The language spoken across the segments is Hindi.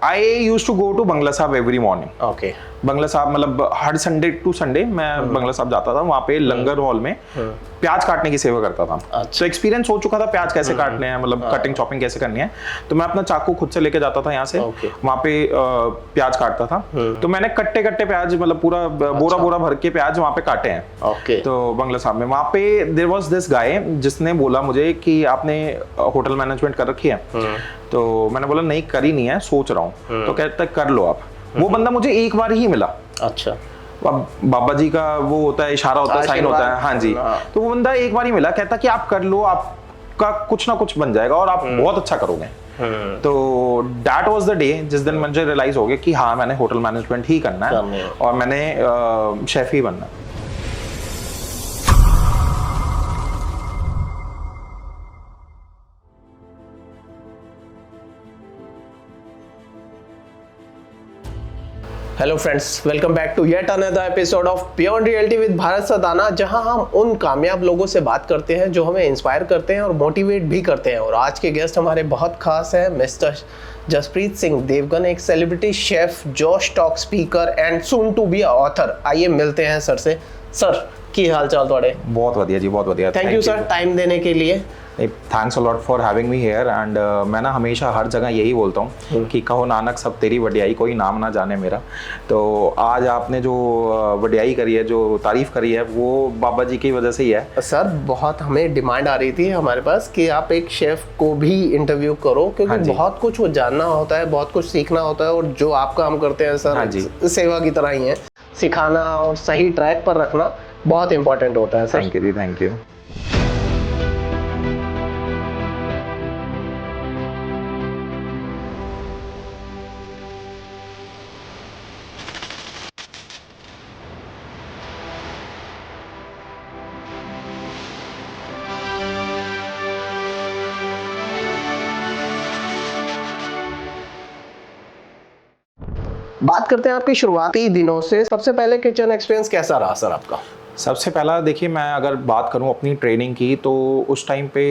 I use to go to Bangla Sahib every morning. Okay. बंगला साहब मतलब हर संडे टू संडे मैं बंगला साहब जाता था, वहाँ पे लंगर हॉल में प्याज काटने की सेवा करता था। अच्छा। तो एक्सपीरियंस हो चुका था प्याज कैसे काटने हैं, मतलब कटिंग चॉपिंग कैसे करनी है। तो मैं अपना चाकू खुद से लेके जाता था यहाँ से, वहाँ पे प्याज काटता था। तो मैंने कट्टे कट्टे प्याज मतलब पूरा बोरा बोरा भर के प्याज वहाँ पे काटे हैं। ओके। तो बंगला साहब में वहाँ पे देयर वाज दिस गाय जिसने बोला मुझे कि आपने होटल मैनेजमेंट कर रखी है। तो मैंने बोला नहीं करी नहीं है, सोच रहा हूँ। तो कहता है कर लो आप। वो बंदा मुझे एक बार ही मिला। अच्छा। अब बाबा जी का वो होता है, इशारा होता है, साइन होता है। हाँ जी। तो वो बंदा एक बार ही मिला, कहता कि आप कर लो, आपका कुछ ना कुछ बन जाएगा और आप बहुत अच्छा करोगे। तो दैट वाज द डे जिस दिन मुझे रियलाइज हो गया कि हाँ मैंने होटल मैनेजमेंट ही करना है और मैंने शेफ ही बनना है। Hello friends, welcome back to yet another episode of beyond reality with Bharat Sadana, जहां हम उन कामयाब लोगों से बात करते हैं जो हमें इंस्पायर करते हैं और मोटिवेट भी करते हैं। और आज के गेस्ट हमारे बहुत खास हैं, मिस्टर जसप्रीत सिंह देवगन, एक celebrity chef, Josh Talk speaker and soon to be author. आइए मिलते हैं सर से। सर की हाल चाल थोड़े? बहुत बढ़िया जी, बहुत बढ़िया। थैंक यू सर टाइम देने के लिए। Thanks a lot for having me here. And मैं ना हमेशा हर जगह यही बोलता हूँ कि कहो नानक सब तेरी वडियाई, कोई नाम ना जाने मेरा। तो आज आपने जो वडियाई करी है, जो तारीफ करी है, वो बाबा जी की वजह से ही है। सर बहुत हमें डिमांड आ रही थी हमारे पास कि आप एक शेफ को भी इंटरव्यू करो, क्योंकि बहुत कुछ वो जानना होता है, बहुत कुछ सीखना होता है। और जो आप काम करते हैं सर सेवा की तरह ही है, सिखाना और सही ट्रैक पर रखना बहुत इंपॉर्टेंट होता है sir. Thank you ji, thank you. बात करते हैं आपकी शुरुआती दिनों से। सबसे पहले किचन एक्सपीरियंस कैसा रहा सर आपका? सबसे पहला देखिए, मैं अगर बात करूं अपनी ट्रेनिंग की, तो उस टाइम पे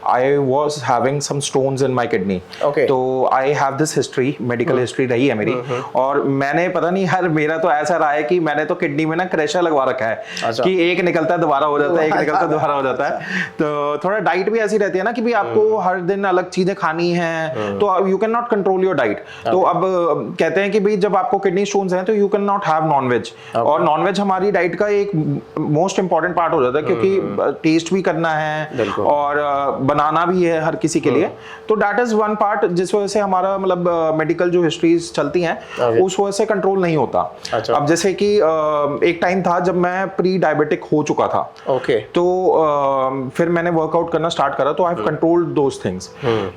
I was having some stones in my kidney. तो I have this history, medical history रही है मेरी। और मैंने पता नहीं यार, मेरा तो ऐसा रहा है कि मैंने तो किडनी में ना क्रेशर लगवा रखा है। अच्छा। कि एक निकलता है दोबारा हो जाता है, एक निकलता है दोबारा हो जाता है। तो थोड़ा डाइट भी ऐसी रहती है ना कि भाई आपको हर दिन अलग चीजें खानी है, तो you can not control your diet. तो अब कहते हैं कि भाई जब आपको किडनी स्टोन्स हैं तो you can not have nonveg. और नॉनवेज हमारी डाइट का एक मोस्ट इंपॉर्टेंट पार्ट हो जाता है, क्योंकि टेस्ट भी करना है और बनाना भी है हर किसी के लिए। तो दैट इज वन पार्ट जिस वजह से हमारा मतलब मेडिकल जो हिस्ट्रीज चलती हैं उस वजह से कंट्रोल नहीं होता। अच्छा। अब जैसे कि एक टाइम था जब मैं प्री डायबिटिक हो चुका था। तो फिर मैंने वर्कआउट करना स्टार्ट करा, तो I have controlled those things.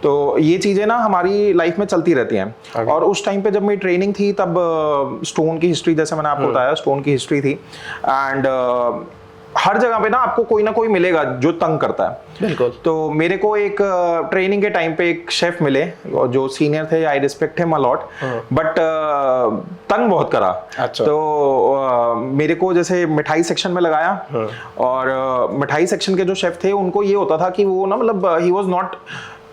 तो ये चीजें ना हमारी लाइफ में चलती रहती हैं। और उस टाइम पे जब मेरी ट्रेनिंग थी तब स्टोन की हिस्ट्री, जैसे मैंने आपको बताया, स्टोन की हिस्ट्री थी। एंड हर जगह पे ना आपको कोई ना कोई मिलेगा जो तंग करता है। बिल्कुल। तो मेरे को एक ट्रेनिंग के टाइम पे एक शेफ मिले जो सीनियर थे, I respect him a lot, but तंग बहुत करा। अच्छा। तो मेरे को जैसे मिठाई सेक्शन में लगाया। और मिठाई सेक्शन के जो शेफ थे उनको ये होता था कि वो ना मतलब he was not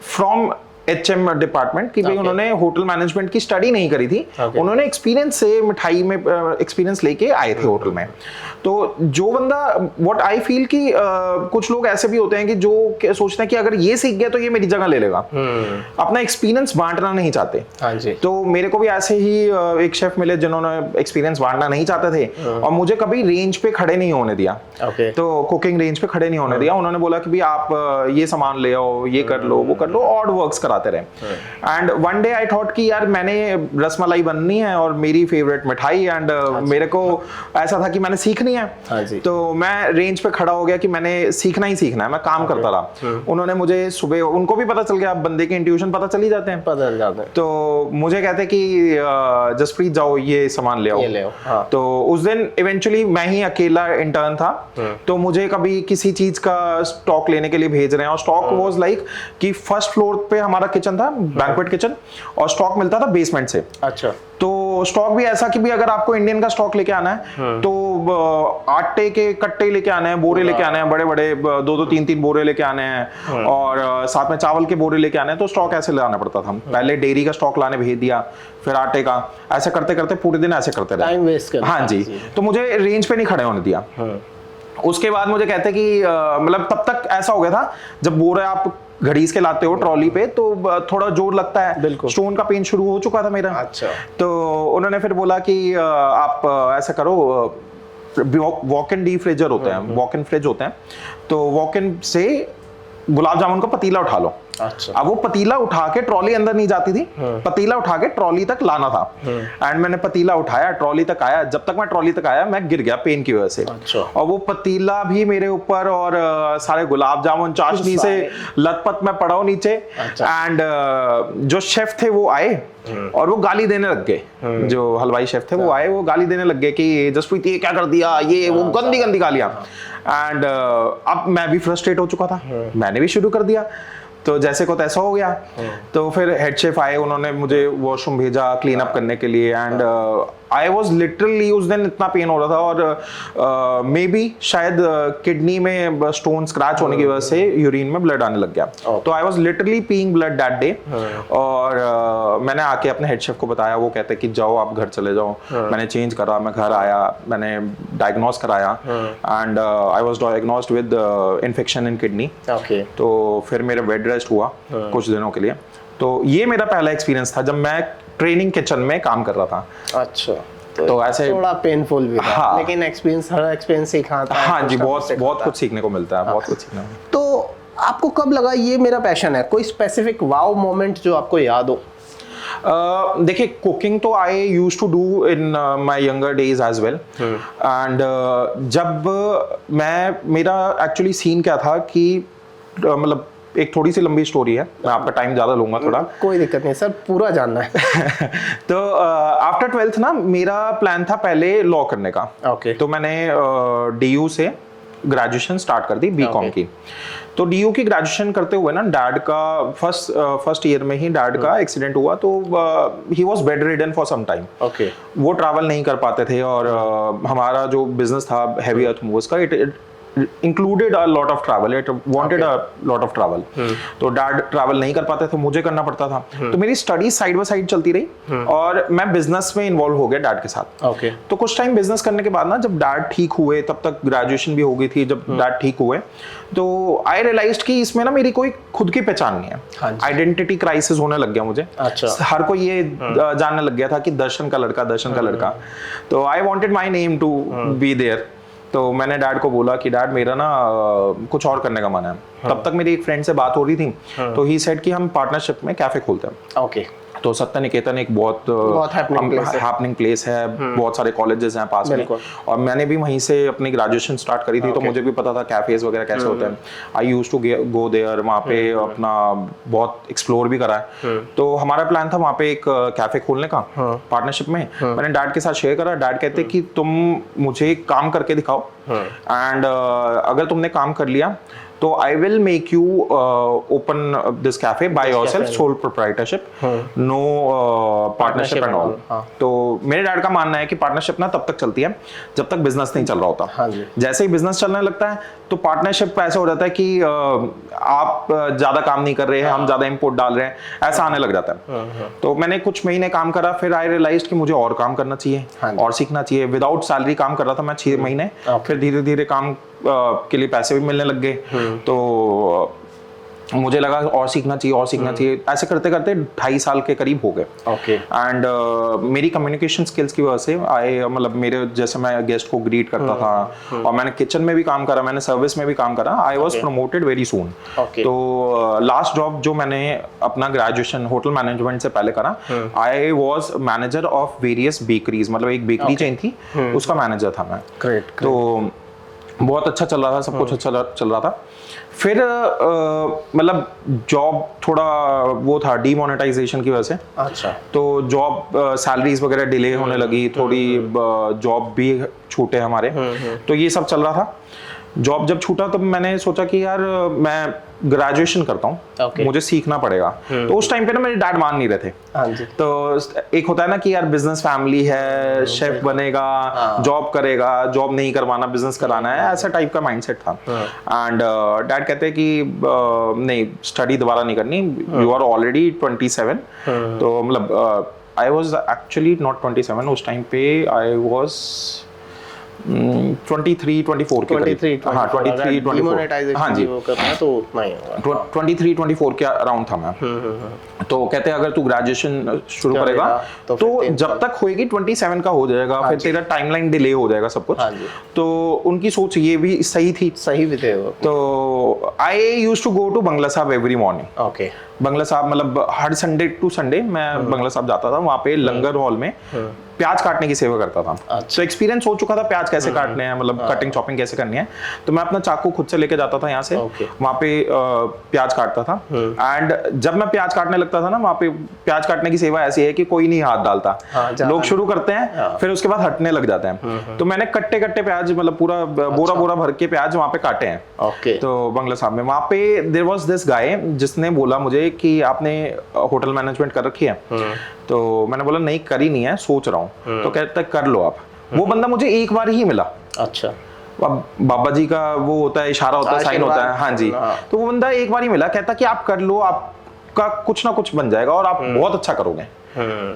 from HM department, कि भाई उन्होंने होटल मैनेजमेंट की स्टडी नहीं करी थी। उन्होंने एक्सपीरियंस से मिठाई में एक्सपीरियंस लेके आए थे होटल में। तो जो बंदा, व्हाट आई फील कि कुछ लोग ऐसे भी होते हैं कि जो सोचते हैं कि अगर ये सीख गया तो ये मेरी जगह ले लेगा, अपना एक्सपीरियंस बांटना नहीं चाहते। हाँ जी। तो मेरे को भी ऐसे ही एक शेफ मिले जिन्होंने एक्सपीरियंस बांटना नहीं चाहते थे और मुझे कभी रेंज पे खड़े नहीं होने दिया। तो कुकिंग रेंज पे खड़े नहीं होने दिया। उन्होंने बोला कि भाई आप ये सामान ले आओ, ये कर लो, वो कर लो, ऑड वर्क्स कराते रहे। And one day I thought कि यार मैंने रसमलाई बननी है और मेरी फेवरेट मिठाई, एंड मेरे को ऐसा था कि मैंने सीखनी है। तो मैं रेंज पे खड़ा हो गया कि मैंने सीखना ही सीखना है। मैं काम करता रहा। उन्होंने मुझे सुबह, उनको भी पता चल गया, बंदे के इंट्यूशन पता चल ही जाते हैं। तो मुझे कहते कि जसप्रीत जाओ ये सामान ले आओ। हाँ। तो उस दिन इवेंचुअली मैं ही अकेला इंटर्न था। तो मुझे कभी किसी चीज का स्टॉक लेने के लिए भेज रहे हैं, और स्टॉक वाज लाइक कि फर्स्ट फ्लोर पे हमारा हमारा किचन था, बैंक्वेट किचन, और स्टॉक मिलता था बेसमेंट से। अच्छा। तो स्टॉक भी ऐसा कि भी अगर आपको इंडियन का स्टॉक लेके आना है तो आटे के कट्टे लेके आने हैं, बोरे लेके आने हैं, बड़े बड़े 2-2 3-3 बोरे लेके आने हैं, और साथ में चावल के बोरे लेके आने हैं। तो स्टॉक ऐसे लाना पड़ता था। पहले डेयरी का स्टॉक लाने भेज दिया, फिर आटे का, ऐसे करते करते पूरे दिन ऐसे करते रहे, टाइम वेस्ट कर। हाँ जी। तो मुझे रेंज पे नहीं खड़े होने दिया। उसके बाद मुझे कहते कि मतलब तब तक ऐसा हो गया था, जब बोरे आप घड़ीस के लाते हो ट्रॉली पे तो थोड़ा जोर लगता है, स्टोन का पेन शुरू हो चुका था मेरा। अच्छा। तो उन्होंने फिर बोला कि आप ऐसा करो, वॉक इन डी फ्रिजर होते हैं, वॉक इन फ्रिज होते हैं, तो वॉक इन से गुलाब जामुन का पतीला उठा लो। अच्छा। अब वो पतीला उठा के, ट्रॉली अंदर नहीं जाती थी, पतीला उठा के ट्रॉली तक लाना था। एंड मैंने पतीला उठाया, ट्रॉली तक आया। जब तक मैं ट्रॉली तक आया मैं गिर गया पेन की वजह से। अच्छा। और वो पतीला भी मेरे ऊपर, और सारे गुलाब जामुन चाशनी से लथपथ में पड़ा हूं नीचे। एंड जो शेफ थे वो आए और वो गाली देने लग गए। जो हलवाई शेफ थे वो आए, वो गाली देने लग गए कि जसप्रीत ये क्या कर दिया, ये वो गंदी गंदी गालियां। एंड अब मैं भी फ्रस्ट्रेट हो चुका था, मैंने भी शुरू कर दिया। तो जैसे को तैसा हो गया। तो फिर हेड शेफ आए, उन्होंने मुझे वॉशरूम भेजा क्लीन अप करने के लिए। एंड आई वॉज लिटरली, उस दिन इतना पेन हो रहा था, और मे बी शायद किडनी में स्टोन स्क्रैच होने की वजह से यूरिन में ब्लड आने लग गया। तो I was literally peeing blood that day. और मैंने आके अपने हेड शेफ को बताया, वो कहते कि जाओ आप घर चले जाओ। मैंने चेंज करा, मैं घर आया, मैंने डायग्नोज कराया, and I was diagnosed with infection in kidney. तो फिर मेरा बेड रेस्ट हुआ कुछ दिनों के लिए। तो ये मेरा पहला एक्सपीरियंस था जब मैं ट्रेनिंग किचन में काम कर रहा था। अच्छा। तो ऐसे थोड़ा पेनफुल भी था। हाँ, लेकिन एक्सपीरियंस, हर एक्सपीरियंस सिखाता है। हाँ जी, बहुत कुछ सीखने को मिलता है, बहुत कुछ सीखने को। तो आपको कब लगा ये मेरा पैशन है? कोई स्पेसिफिक वाव मोमेंट जो आपको याद हो? देखिए, कुकिंग तो I used to do in my younger days as well. And जब मेरा एक्चुअली सीन क्या था कि मतलब एक थोड़ी सी लंबी स्टोरी है, मैं आपका टाइम ज्यादा लूंगा थोड़ा। कोई दिक्कत नहीं सर, पूरा जानना है। तो आफ्टर 12th ना मेरा प्लान था पहले लॉ करने का। तो मैंने DU से ग्रेजुएशन स्टार्ट कर दी, बीकॉम की। तो DU की ग्रेजुएशन करते हुए ना डैड का फर्स्ट ईयर में ही डैड का एक्सीडेंट हुआ। तो he was bed ridden for some time. वो ट्रैवल नहीं कर पाते थे, और हमारा जो बिजनेस था हेवी अर्थ मूवर्स का, it included a lot of travel, it wanted a lot of travel। तो डैड ट्रैवल नहीं कर पाते थे, मुझे करना पड़ता था। तो मेरी स्टडी साइड बाय साइड चलती रही, और मैं बिजनेस में इन्वॉल्व हो गया डैड के साथ। तो कुछ टाइम बिजनेस करने के बाद ना, जब डैड ठीक हुए, तब तक ग्रेजुएशन भी हो गई थी, जब डैड ठीक हुए तो आई रियलाइज्ड कि इसमें ना मेरी कोई खुद की पहचान नहीं है। आइडेंटिटी क्राइसिस होने लग गया मुझे। हर कोई ये जानने लग गया था कि दर्शन का लड़का, दर्शन का लड़का। तो I wanted my name to be there. तो मैंने डैड को बोला कि डैड मेरा ना कुछ और करने का मन है। तब तक मेरी एक फ्रेंड से बात हो रही थी, तो ही सेड कि हम पार्टनरशिप में कैफे खोलते हैं। तो सत्य निकेतन एक बहुत हैपनिंग प्लेस है, बहुत सारे कॉलेजेस हैं पास में, और मैंने भी वहीं से अपनी ग्रेजुएशन स्टार्ट करी थी। तो मुझे भी पता था कैफेज वगैरह कैसे होते हैं। I used to go there, वहाँ पे अपना बहुत एक्सप्लोर भी करा है। तो हमारा प्लान था वहाँ पे एक कैफे खोलने का पार्टनरशिप में। मैंने डैड के साथ शेयर करा। डैड कहते कि तुम मुझे काम करके दिखाओ, एंड अगर तुमने काम कर लिया तो I will make you open this cafe by yourself, sole proprietorship, no partnership and all. तो मेरे डैड का मानना है कि पार्टनरशिप ना तब तक चलती है जब तक बिजनेस नहीं चल रहा होता। जैसे ही बिजनेस चलने लगता है तो पार्टनरशिप ऐसे हो जाता है कि आप ज्यादा काम नहीं कर रहे हैं, हम ज्यादा इंपोर्ट डाल रहे हैं, ऐसा आने लग जाता है। तो मैंने कुछ महीने काम करा, फिर आई रियलाइज्ड कि मुझे और काम करना चाहिए और सीखना चाहिए। विदाउट सैलरी काम कर रहा था मैं 6 महीने, फिर धीरे धीरे काम के लिए पैसे भी मिलने लग गए। तो मुझे लगा और सीखना चाहिए, और सीखना चाहिए। ऐसे करते करते 2.5 साल के करीब हो गए। एंड मेरी कम्युनिकेशन स्किल्स की वजह से मतलब मेरे जैसे मैं गेस्ट को ग्रीट करता था, और मैंने किचन में भी काम करा, मैंने सर्विस में भी काम करा। I was promoted very soon. तो लास्ट जॉब जो मैंने अपना ग्रेजुएशन होटल मैनेजमेंट से पहले करा, I was manager of various bakeries, मतलब एक बेकरी चेन थी, उसका मैनेजर था मैं। तो बहुत अच्छा चल रहा था, सब कुछ अच्छा चल रहा था। फिर मतलब जॉब थोड़ा वो था डीमोनेटाइजेशन की वजह से। अच्छा। तो जॉब सैलरीज वगैरह डिले होने लगी, थोड़ी जॉब भी छूटे हमारे, तो ये सब चल रहा था। जॉब जब छूटा तब मैंने सोचा कि यार मैं ग्रेजुएशन करता हूँ, Okay. मुझे सीखना पड़ेगा। तो उस टाइम पे ना मेरे डैड मान नहीं रहे थे। हाँ जी। तो एक होता है ना कि यार बिजनेस फैमिली है, शेफ बनेगा, जॉब करेगा, जॉब नहीं करवाना, बिजनेस कराना है, ऐसा टाइप का माइंडसेट था। एंड डैड कहते हैं कि नहीं, स्टडी दोबारा नहीं करनी, यू आर ऑलरेडी 27। तो मतलब आई वॉज एक्चुअली नॉट 27 उस टाइम पे, आई वॉज 23, 24 के करीब। हाँ 23, 24। हाँ जी, वो करना है तो उतना ही होगा। 23, 24 के अराउंड था मैं। तो कहते हैं अगर तू ग्रेजुएशन शुरू करेगा तो तो जब तक होएगी 27 का हो जाएगा, फिर तेरा टाइमलाइन डिले हो जाएगा सब कुछ। तो उनकी सोच ये भी सही थी। सही भी थे वो। तो I used to go to Bangla Sahib every morning. Okay. बंगला साहब मतलब हर संडे टू संडे मैं बंगला साहब जाता था, वहाँ पे लंगर हॉल में प्याज काटने की सेवा करता था। तो एक्सपीरियंस हो चुका था प्याज कैसे काटने हैं, मतलब कटिंग चॉपिंग कैसे करनी है। तो मैं अपना चाकू खुद से लेके जाता था यहाँ से, वहाँ पे प्याज काटता था। एंड जब मैं प्याज काटने लगता था ना, वहाँ पे प्याज काटने की सेवा ऐसी है कि कोई नहीं हाथ डालता, लोग शुरू करते हैं फिर उसके बाद हटने लग जाते हैं। तो मैंने कट्टे कट्टे प्याज, मतलब पूरा बोरा बोरा भर के प्याज वहाँ पे काटे हैं। तो बंगला साहब में वहाँ पे देयर वाज दिस गाय जिसने बोला मुझे कि आपने होटल मैनेजमेंट कर रखी है। तो मैंने बोला नहीं, करी नहीं है, सोच रहा हूँ। तो कहता है कर लो आप। वो बंदा मुझे एक बार ही मिला। अच्छा। बाबा जी का वो होता है, इशारा होता है, साइन होता है। हाँ जी। तो वो बंदा एक बार ही मिला, कहता कि आप कर लो, आपका कुछ ना कुछ बन जाएगा और आप बहुत अच्छा करोगे।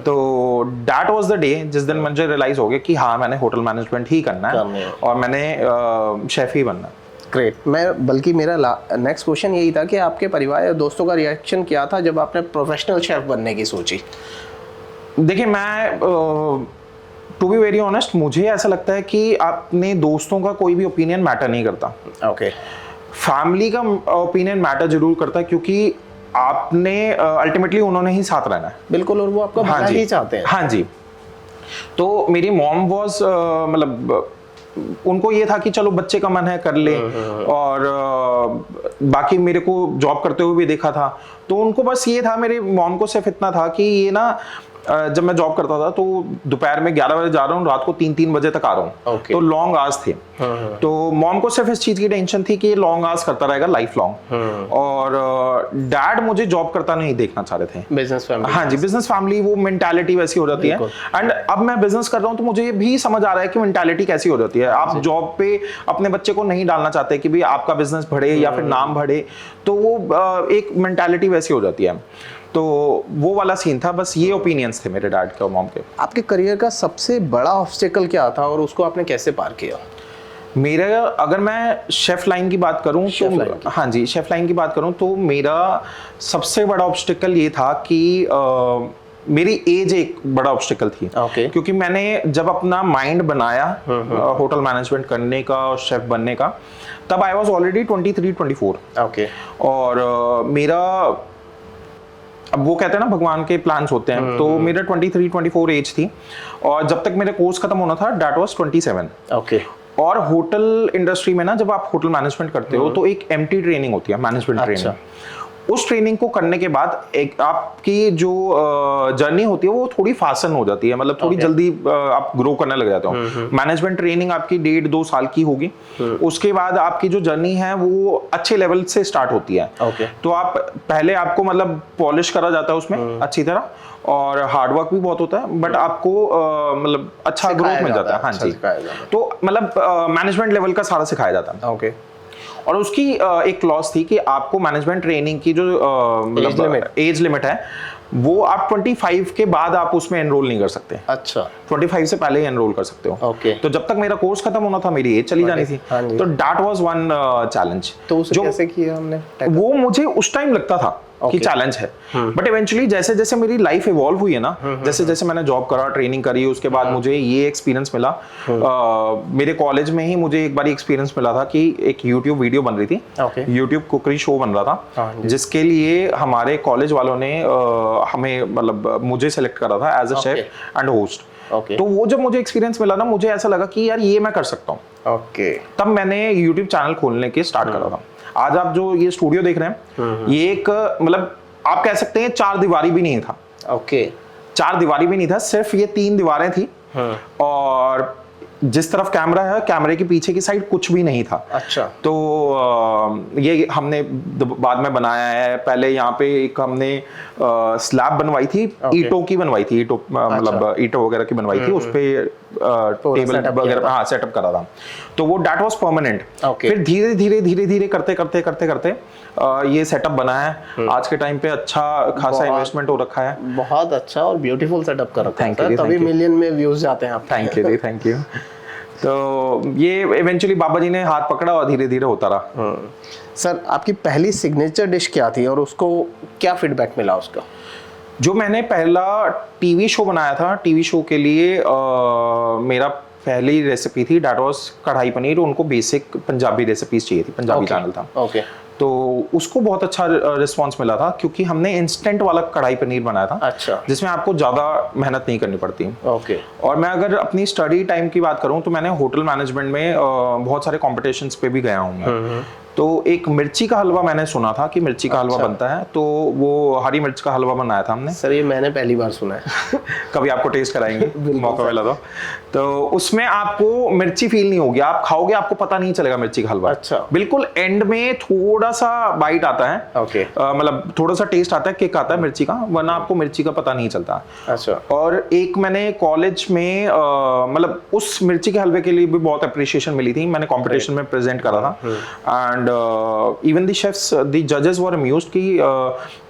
तो दैट वाज द डे जिस दिन मुझे रियलाइज हो गया कि हाँ मैंने होटल मैनेजमेंट ही करना है और मैंने शेफ ही बनना है। ग्रेट। मैं बल्कि मेरा नेक्स्ट क्वेश्चन यही था कि आपके परिवार या दोस्तों का रिएक्शन क्या था जब आपने प्रोफेशनल शेफ बनने की सोची? देखिए मैं टू बी वेरी ऑनेस्ट, मुझे ऐसा लगता है कि अपने दोस्तों का कोई भी ओपिनियन मैटर नहीं करता। ओके। फैमिली का ओपिनियन मैटर जरूर करता है, क्योंकि आपने अल्टीमेटली उन्होंने ही साथ रहना है। बिल्कुर, और वो आपका भला ही चाहते हैं। हाँ जी। तो मेरी मॉम वाज मतलब उनको ये था कि चलो बच्चे का मन है कर ले, और बाकी मेरे को जॉब करते हुए भी देखा था, तो उनको बस ये था, मेरे मॉम को सिर्फ इतना था कि ये ना जब मैं जॉब करता था तो दोपहर में 11 बजे जा रहा हूँ, रात को 3-3 बजे तक आ रहा हूँ। तो लॉन्ग आवर्स थे। तो मॉम को सिर्फ इस चीज की टेंशन थी कि ये लॉन्ग आवर्स करता रहेगा लाइफ लॉन्ग, और डैड मुझे जॉब करता नहीं देखना चाह रहे थे। Business family. हाँ जी, बिजनेस फैमिली, वो मेंटालिटी वैसी हो जाती है। एंड अब मैं बिजनेस कर रहा हूँ तो मुझे भी समझ आ रहा है कि मेंटालिटी कैसी हो जाती है। आप जॉब पे अपने बच्चे को नहीं डालना चाहते कि भाई आपका बिजनेस बढ़े या फिर नाम बढ़े, तो वो एक मेंटालिटी वैसी हो जाती है। तो वो वाला सीन था, बस ये ओपिनियंस थे मेरे डैड के और मॉम के। आपके करियर का सबसे बड़ा ऑब्स्टेकल क्या था और उसको आपने कैसे पार किया? मेरा, अगर मैं शेफ लाइन की बात करूं तो हाँ जी, शेफ लाइन की बात करूं तो मेरा सबसे बड़ा ऑब्स्टिकल ये था कि मेरी एज एक बड़ा ऑब्स्टिकल थी। क्योंकि मैंने जब अपना माइंड बनाया होटल मैनेजमेंट करने का और शेफ बनने का, तब आई वॉज ऑलरेडी 23-24। और मेरा, अब वो कहते हैं ना भगवान के प्लान्स होते हैं, तो मेरा 23-24 एज थी, और जब तक मेरा कोर्स खत्म होना था दैट वाज 27। और होटल इंडस्ट्री में ना, जब आप होटल मैनेजमेंट करते हो तो एक एमटी ट्रेनिंग होती है, मैनेजमेंट ट्रेनिंग। उस ट्रेनिंग को करने के बाद एक आपकी जो जर्नी होती है वो थोड़ी फासन हो जाती है, मतलब थोड़ी जल्दी आप ग्रो करने लग जाते हो। मैनेजमेंट ट्रेनिंग आपकी 1.5-2 साल की होगी। उसके बाद आपकी जो जर्नी है वो अच्छे लेवल से स्टार्ट होती है। तो आप पहले आपको मतलब पॉलिश करा जाता है उसमें अच्छी तरह, और हार्ड वर्क भी बहुत होता है, बट आपको मतलब अच्छा ग्रोथ मिल जाता है। हाँ जी। तो मतलब मैनेजमेंट लेवल का सारा सिखाया जाता है। और उसकी एक क्लॉज थी कि आपको मैनेजमेंट ट्रेनिंग की जो एज लिमिट है, वो आप 25 के बाद आप उसमें एनरोल नहीं कर सकते। अच्छा। 25 से पहले ही एनरोल कर सकते हो। तो जब तक मेरा कोर्स खत्म होना था मेरी एज चली जानी थी। तो दैट वाज वन चैलेंज। तो उसे कैसे किया हमने? वो मुझे उस टाइम लगता था कि चैलेंज है, बट इवेंचुअली जैसे जैसे मेरी लाइफ इवॉल्व हुई है ना, जैसे जैसे मैंने जॉब करा, ट्रेनिंग करी, उसके बाद मुझे ये एक्सपीरियंस मिला। मेरे कॉलेज में ही मुझे एक बार एक्सपीरियंस मिला था कि एक यूट्यूब वीडियो बन रही थी, यूट्यूब कुकरी शो बन रहा था, जिसके लिए हमारे कॉलेज वालों ने हमें मतलब मुझे सेलेक्ट करा था as a chef and host. तो वो जब मुझे एक्सपीरियंस मिला ना, मुझे ऐसा लगा कि यार ये मैं कर सकता हूँ। तब मैंने यूट्यूब चैनल खोलने के स्टार्ट करा था। आज आप जो ये स्टूडियो देख रहे हैं, ये एक मतलब आप कह सकते हैं 4 दीवारी भी नहीं था। 4 दीवारी भी नहीं था, सिर्फ ये 3 दीवारें थी, और जिस तरफ कैमरा है, कैमरे के पीछे की साइड कुछ भी नहीं था। अच्छा। तो ये हमने बाद में बनाया है। पहले यहाँ पे एक हमने स्लैब बनवाई थी, ईंटों की बनवाई थी, मतलब ईंटों वगैरह की बनवाई थी, उस पे टेबल वगैरह हाँ सेटअप करा था। तो वो दैट वाज परमानेंट। फिर धीरे धीरे करते ये सेटअप बना है। आज के टाइम पे अच्छा खासा इन्वेस्टमेंट हो रखा है। बहुत अच्छा और ब्यूटीफुल सेटअप कर रखा है, Thank you, तभी मिलियन में व्यूज जाते हैं आप। Thank you ji, thank you. तो ये इवेंचुअली बाबा जी ने हाथ पकड़ा और धीरे धीरे होता रहा। सर आपकी पहली सिग्नेचर डिश क्या थी और उसको क्या फीडबैक मिला उसका? जो मैंने पहला टीवी शो बनाया था, टीवी शो के लिए मेरा पहली रेसिपी थी दैट वाज कढ़ाई पनीर। उनको बेसिक पंजाबी रेसिपीज चाहिए थी, पंजाबी चैनल था। ओके। तो उसको बहुत अच्छा रिस्पांस मिला था, क्योंकि हमने इंस्टेंट वाला कढ़ाई पनीर बनाया था। अच्छा। जिसमें आपको ज़्यादा मेहनत नहीं करनी पड़ती। ओके। और मैं अगर अपनी स्टडी टाइम की बात करूं तो मैंने होटल मैनेजमेंट में बहुत सारे कॉम्पिटिशन्स पे भी गया हूं मैं। तो एक मिर्ची का हलवा मैंने सुना था कि मिर्ची का हलवा बनता है, तो वो हरी मिर्च का हलवा बनाया था हमने। सर ये मैंने पहली बार सुना है। कभी आपको टेस्ट कराएंगे मौका मिला तो उसमें आपको मिर्ची फील नहीं होगी, आप खाओगे आपको पता नहीं चलेगा मिर्ची का हलवा। अच्छा। बिल्कुल एंड में थोड़ा सा बाइट आता है, ओके। मतलब थोड़ा सा टेस्ट आता है, किक आता है मिर्ची का, वरना आपको मिर्ची का पता नहीं चलता। अच्छा। और एक मैंने कॉलेज में मतलब उस मिर्ची के हलवे के लिए भी बहुत अप्रिशिएशन मिली थी। मैंने कंपटीशन में प्रेजेंट करा था and even the chefs, the जजेस वर अम्यूज्ड कि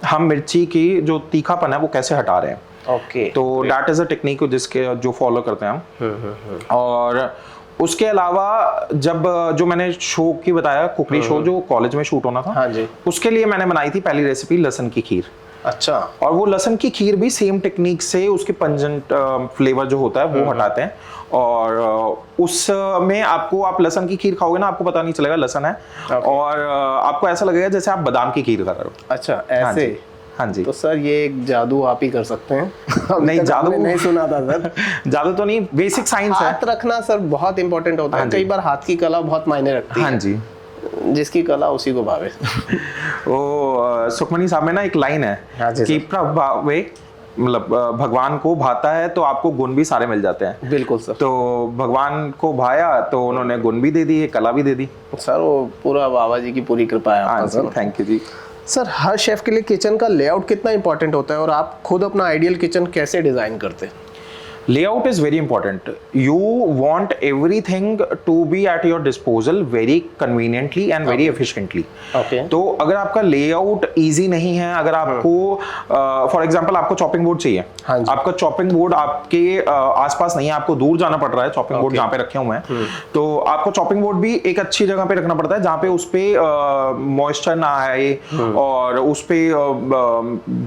हम मिर्ची की जो तीखापन है वो कैसे हटा रहे हैं। ओके। तो दैट इज अ टेक्निक जिसके जो फॉलो करते हैं हम। और उसके अलावा जब जो मैंने शो की बताया, कुकरी शो जो कॉलेज में शूट होना था, हाँ जी, उसके लिए मैंने बनाई थी पहली रेसिपी लहसुन की खीर। अच्छा। और वो लहसुन की खीर भी सेम टेक्निक से उसके पंजेंट फ्लेवर जो होता है वो हटाते हैं। और उसमें आपको, आप लहसुन की खीर खाओगे ना, आपको पता नहीं चलेगा लहसुन है। और आपको ऐसा लगेगा जैसे आप बादाम की खीर खा रहे हो। अच्छा, ऐसे? हाँ जी। तो सर ये एक जादू आप ही कर सकते हैं। नहीं, जादू नहीं सुना था सर। जादू तो नहीं, बेसिक साइंस है। हाथ रखना सर बहुत इंपॉर्टेंट होता है। कई बार हाथ की कला बहुत मायने रखती है। हाँ जी। जिसकी कला उसी को भावे। वो सुखमनी साहब में ना एक लाइन है कि प्रभावे, मतलब भगवान को भाता है तो आपको गुण भी सारे मिल जाते हैं। बिल्कुल सर। तो भगवान को भाया तो उन्होंने गुण भी दे दी, कला भी दे दी। सर वो पूरा बाबा जी की पूरी कृपा है आपका sir. Thank you ji. Sir हर शेफ के लिए किचन का लेआउट कितना इंपॉर्टेंट होता है और आप खुद अपना आइडियल किचन कैसे डिजाइन करते हैं? Layout is very important. You want everything to be at your disposal very conveniently and very efficiently. Okay. तो अगर आपका layout easy नहीं है, अगर आपको for example आपको chopping board चाहिए, हाँ जी, आपका chopping board आपके आसपास नहीं है, आपको दूर जाना पड़ रहा है chopping board जहाँ पे रखे हुए हैं, तो आपको chopping board भी एक अच्छी जगह पे रखना पड़ता है जहाँ पे उस पे moisture ना आए और उस पे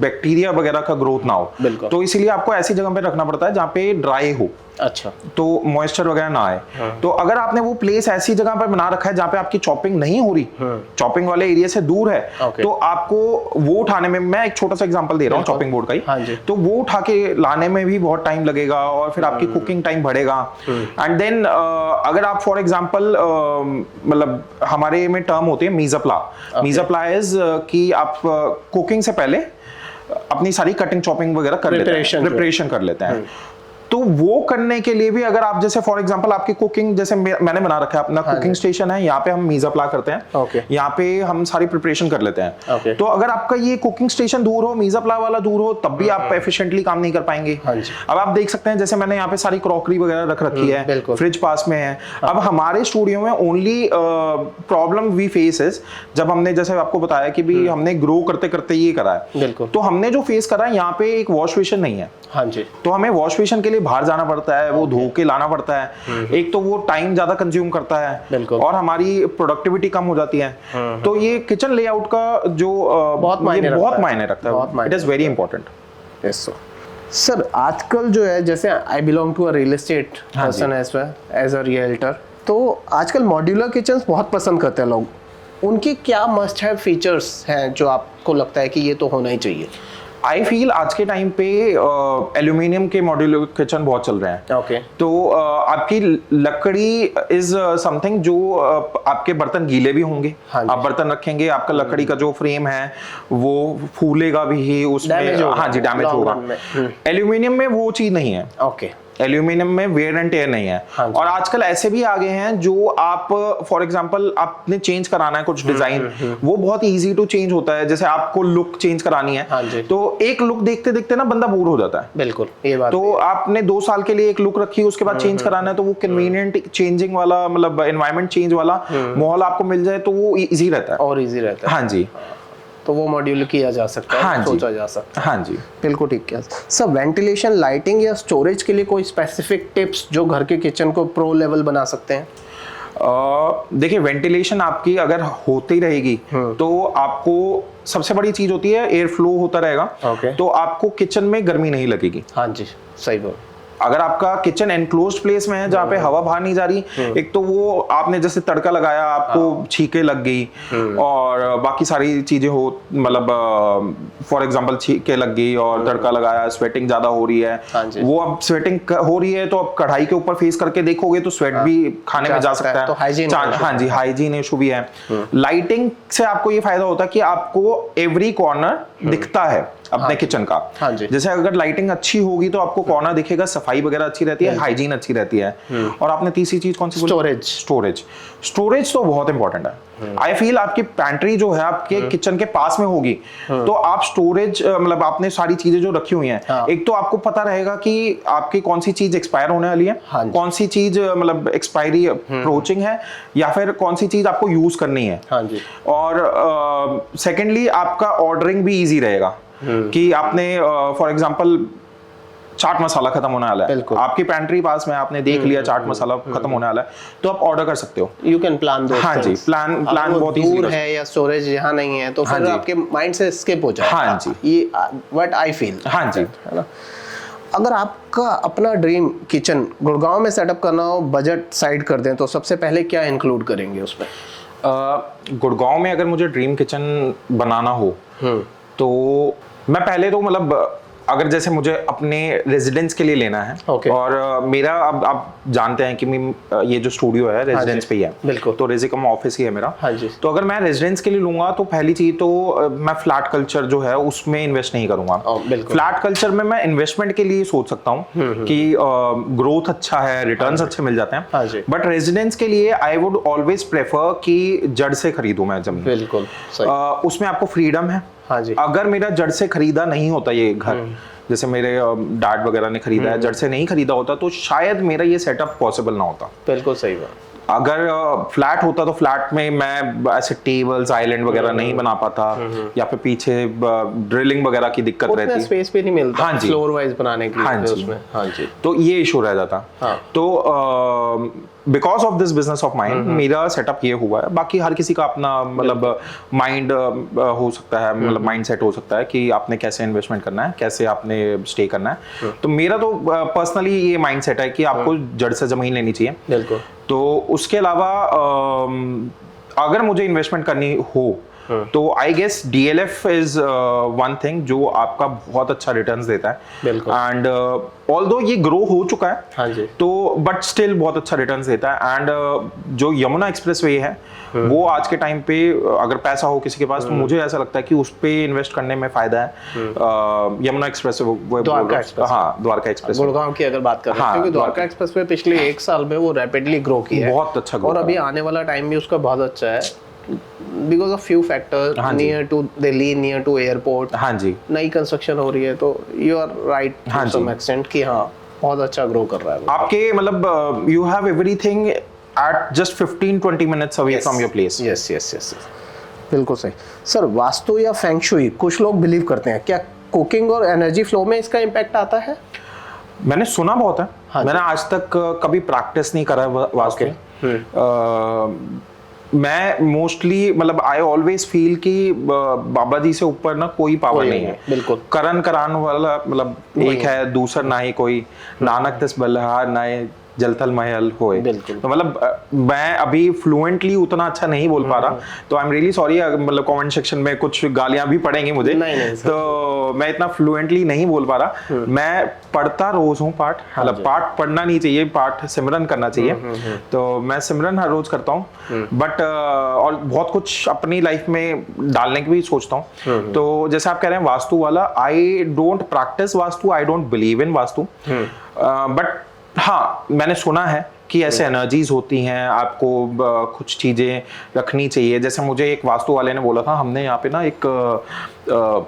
बैक्टीरिया वगैरह का ग्रोथ ना हो। तो इसीलिए आपको ऐसी जगह पे रखना पड़ता है जहाँ पे ड्राई हो। अच्छा। तो मॉइस्चर वगैरह ना आए। तो अगर आपने वो प्लेस ऐसी जगह पर बना रखा है जहाँ पे आपकी चॉपिंग नहीं हो रही, चॉपिंग वाले एरिया से दूर है, तो आपको वो उठाने में, मैं एक छोटा सा एग्जांपल दे रहा हूँ चॉपिंग बोर्ड का ही, हाँ जी, तो वो उठा के लाने में भी बहुत टाइम लगेगा और फिर आपकी कुकिंग टाइम बढ़ेगा। एंड देन अगर आप फॉर एग्जांपल, मतलब हमारे में टर्म होते हैं मीज़ाप्ला। मीज़ाप्ला इज कि आप कुकिंग से पहले अपनी सारी कटिंग चॉपिंग वगैरह कर लेते हैं, प्रिपरेशन कर लेते हैं। तो वो करने के लिए भी अगर आप जैसे फॉर एग्जांपल आपकी कुकिंग, जैसे मैंने बना रखा है अपना कुकिंग स्टेशन है, यहाँ पे हम मीज़ाप्ला करते हैं, यहाँ पे हम सारी प्रिपरेशन कर लेते हैं। तो अगर आपका ये कुकिंग स्टेशन दूर हो, मीज़ाप्ला वाला दूर हो, तब भी आप एफिशिएंटली काम नहीं कर पाएंगे। अब आप देख सकते हैं जैसे मैंने यहाँ पे सारी क्रॉकरी वगैरह रख रखी है, फ्रिज पास में है। अब हमारे स्टूडियो में only problem we face is, जब हमने जैसे आपको बताया कि भी हमने ग्रो करते करते ये करा है, तो हमने जो फेस करा है, यहाँ पे एक वॉश बेसिन नहीं है। हाँ जी। तो हमें वॉश बेसिन के लिए बाहर जाना पड़ता है, वो धो के लाना पड़ता है। एक तो वो टाइम ज्यादा कंज्यूम करता है और हमारी प्रोडक्टिविटी कम हो जाती है। तो ये किचन लेआउट का जो बहुत मायने रखता है। It is very important. Yes sir. आजकल जो है, जैसे I belong to a real estate person as a realtor, तो आजकल मॉड्यूलर किचन बहुत पसंद करते हैं लोग। उनके क्या मस्ट हैव फीचर्स हैं जो आपको लगता है कि ये तो होना ही चाहिए? आई फील आज के टाइम पे एल्यूमिनियम के मॉड्यूलर किचन बहुत चल रहे हैं। ओके। तो आपकी लकड़ी इज समथिंग जो आपके बर्तन गीले भी होंगे। हाँ, आप बर्तन रखेंगे, आपका लकड़ी का जो फ्रेम है वो फूलेगा भी ही, उसमें हाँ जी डैमेज होगा। एल्यूमिनियम में वो चीज नहीं है। ओके। एल्यूमिनियम में वेयर एंड टेयर नहीं है। और आजकल ऐसे भी आ गए हैं जो आप फॉर एग्जांपल आपने चेंज कराना है कुछ डिजाइन, वो बहुत इजी टू चेंज होता है। जैसे आपको लुक चेंज करानी है तो एक लुक देखते देखते ना बंदा बोर हो जाता है। बिल्कुल, ये बात तो आपने 2 साल के लिए एक लुक रखी, उसके बाद चेंज कराना है तो वो कन्वीनियंट चेंजिंग वाला मतलब एनवायरनमेंट चेंज वाला माहौल आपको मिल जाए तो वो इजी रहता है और इजी रहता है। हाँ जी, तो वो मॉड्यूल किया जा सकता है, हाँ सोचा जा सकता है। हाँ जी, बिल्कुल ठीक है सर। वेंटिलेशन, लाइटिंग या स्टोरेज के लिए कोई स्पेसिफिक टिप्स जो घर के किचन को प्रो लेवल बना सकते हैं? देखिए वेंटिलेशन आपकी अगर होती रहेगी तो आपको सबसे बड़ी चीज होती है एयर फ्लो होता रहेगा, तो आपको किचन में गर्मी नहीं लगेगी। हाँ जी, सही बोल। अगर आपका किचन एनक्लोज्ड प्लेस में है जहाँ पे हवा बाहर नहीं जा रही, एक तो वो आपने जैसे तड़का लगाया आपको छींके लग गई और बाकी सारी चीजें हो मतलब फॉर एग्जांपल छींके लग गई और तड़का लगाया, स्वेटिंग ज्यादा हो रही है, वो अब स्वेटिंग हो रही है तो अब कढ़ाई के ऊपर फेस करके देखोगे तो स्वेट भी खाने में जा सकता है, तो हाइजीन, हाँ जी, हाइजीन इशू भी है। लाइटिंग से आपको ये फायदा होता है कि आपको एवरी कॉर्नर दिखता है अपने किचन का। हाँ जी। जैसे अगर लाइटिंग अच्छी होगी तो आपको कॉर्नर दिखेगा, सफाई वगैरह अच्छी रहती है, हाइजीन अच्छी रहती है। और आपने तीसरी चीज कौन सी बोली? स्टोरेज तो बहुत इंपॉर्टेंट है। आई फील आपकी पैंट्री जो है आपके किचन के पास में होगी तो आप स्टोरेज मतलब आपने सारी चीजें जो रखी हुई हैं, एक तो आपको पता रहेगा कि आपकी कौन सी चीज एक्सपायर होने वाली है, कौन सी चीज मतलब एक्सपायरी अप्रोचिंग है या फिर कौन सी चीज आपको यूज करनी है। और सेकेंडली आपका ऑर्डरिंग भी इजी रहेगा कि आपने फॉर एग्जांपल चाट मसाला खत्म होने वाला है, आपकी पैंट्री पास में आपने देख लिया चाट मसाला खत्म होने वाला है तो आप ऑर्डर कर सकते हो। यू कैन प्लान दो। हाँ जी, प्लान बहुत इजी दूर है या स्टोरेज यहाँ नहीं है तो फिर आपके माइंड से स्किप हो जाएगा। हाँ जी, ये व्हाट आई फील। हाँ जी, है ना। अगर आपका अपना ड्रीम किचन गुड़गांव में सेटअप करना हो, बजट साइड कर दें तो सबसे पहले क्या इंक्लूड करेंगे उसमें? गुड़गांव में अगर मुझे ड्रीम किचन बनाना हो तो मैं पहले तो मतलब अगर जैसे मुझे अपने रेजिडेंस के लिए लेना है और मेरा अब आप जानते हैं कि ये जो स्टूडियो है रेजिडेंस पे ही है, तो रेजिकम ऑफिस ही है मेरा। तो अगर मैं रेजिडेंस के लिए लूंगा तो पहली चीज तो मैं फ्लैट कल्चर जो है उसमें इन्वेस्ट नहीं करूंगा। फ्लैट कल्चर में मैं इन्वेस्टमेंट के लिए सोच सकता हूँ कि ग्रोथ अच्छा है, रिटर्न्स अच्छे मिल जाते हैं, बट रेजिडेंस के लिए आई वुड ऑलवेज प्रेफर कि जड़ से खरीदूं मैं जमीन। बिल्कुल उसमें आपको फ्रीडम है। हाँ जी। अगर मेरा जड़ से खरीदा नहीं होता ये घर, जैसे मेरे डैड वगैरह ने खरीदा है, जड़ से नहीं खरीदा होता तो शायद मेरा ये सेटअप पॉसिबल ना होता। बिल्कुल सही बात। अगर फ्लैट होता तो फ्लैट में मैं ऐसे टेबल्स आइलैंड वगैरह नहीं बना पाता या फिर पीछे ड्रिलिंग वगैरह की दिक्कत रहती, स्पेस भी नहीं मिलता हाँ जी, फ्लोर वाइज बनाने के लिए। हाँ जी, उसमें हाँ जी, तो ये इशू रह जाता। हाँ। तो because of this business of mind मेरा सेटअप ये हुआ है। बाकी हर किसी का अपना मतलब माइंड हो सकता है, मतलब माइंड सेट हो सकता है कि आपने कैसे इन्वेस्टमेंट करना है, कैसे आपने स्टे करना है। तो मेरा तो पर्सनली ये माइंड सेट है कि आपको जड़ से जमीन लेनी चाहिए। बिल्कुल। तो उसके अलावा अगर मुझे इन्वेस्टमेंट करनी हो तो I guess DLF is one thing जो आपका बहुत अच्छा रिटर्न्स देता है। एंड ऑल्दो ये ग्रो हो चुका है, हाँ जी, तो बट स्टिल बहुत अच्छा रिटर्न्स देता है। एंड जो यमुना एक्सप्रेसवे है वो आज के टाइम पे अगर पैसा हो किसी के पास तो मुझे ऐसा लगता है कि उस पे इन्वेस्ट करने में फायदा है। यमुना एक्सप्रेसवे, द्वारका एक्सप्रेस, गुड़गांव की अगर बात करें, क्योंकि द्वारका एक्सप्रेसवे पिछले 1 साल में वो रैपिडली ग्रो किया है, बहुत अच्छा, और अभी आने वाला टाइम भी उसका बहुत अच्छा है because of few factors, near to Delhi, near to airport, हाँ जी, नई कंस्ट्रक्शन हो रही है तो you are right to some extent कि हाँ बहुत अच्छा ग्रो कर रहा है आपके मतलब you have everything at just 15-20 minutes away from your place। yes, बिल्कुल सही। सर वास्तु या फेंग शुई कुछ लोग बिलीव करते हैं, क्या कुकिंग और एनर्जी फ्लो में इसका इम्पैक्ट आता है? मैंने सुना बहुत है, मैंने आज तक कभी प्रैक्टिस नहीं करा वास्तु। मैं मोस्टली मतलब आई ऑलवेज फील कि बाबा जी से ऊपर ना कोई पावर नहीं है। बिल्कुल। करन करान वाला मतलब एक है, दूसरा ना ही कोई, नानक दस बल्हार ना जलथल महल होए। तो मतलब मैं अभी फ्लुएंटली उतना अच्छा नहीं बोल पा रहा, तो आई एम रियली सॉरी। मतलब कमेंट सेक्शन में कुछ गालियां भी पड़ेंगी मुझे, नहीं, तो मैं इतना फ्लुएंटली नहीं बोल पा रहा। मैं पढ़ता रोज हूँ पाठ, मतलब पाठ पढ़ना नहीं चाहिए, पाठ सिमरन करना चाहिए, तो मैं सिमरन हर रोज करता हूँ। बट और बहुत कुछ अपनी लाइफ में डालने की भी सोचता हूँ। तो जैसे आप कह रहे हैं वास्तु वाला, I don't practice vastu, I don't believe in vastu. But हाँ, मैंने सुना है कि ऐसे एनर्जीज होती हैं, आपको कुछ चीज़ें रखनी चाहिए। जैसे मुझे एक वास्तु वाले ने बोला था, हमने यहाँ पे ना एक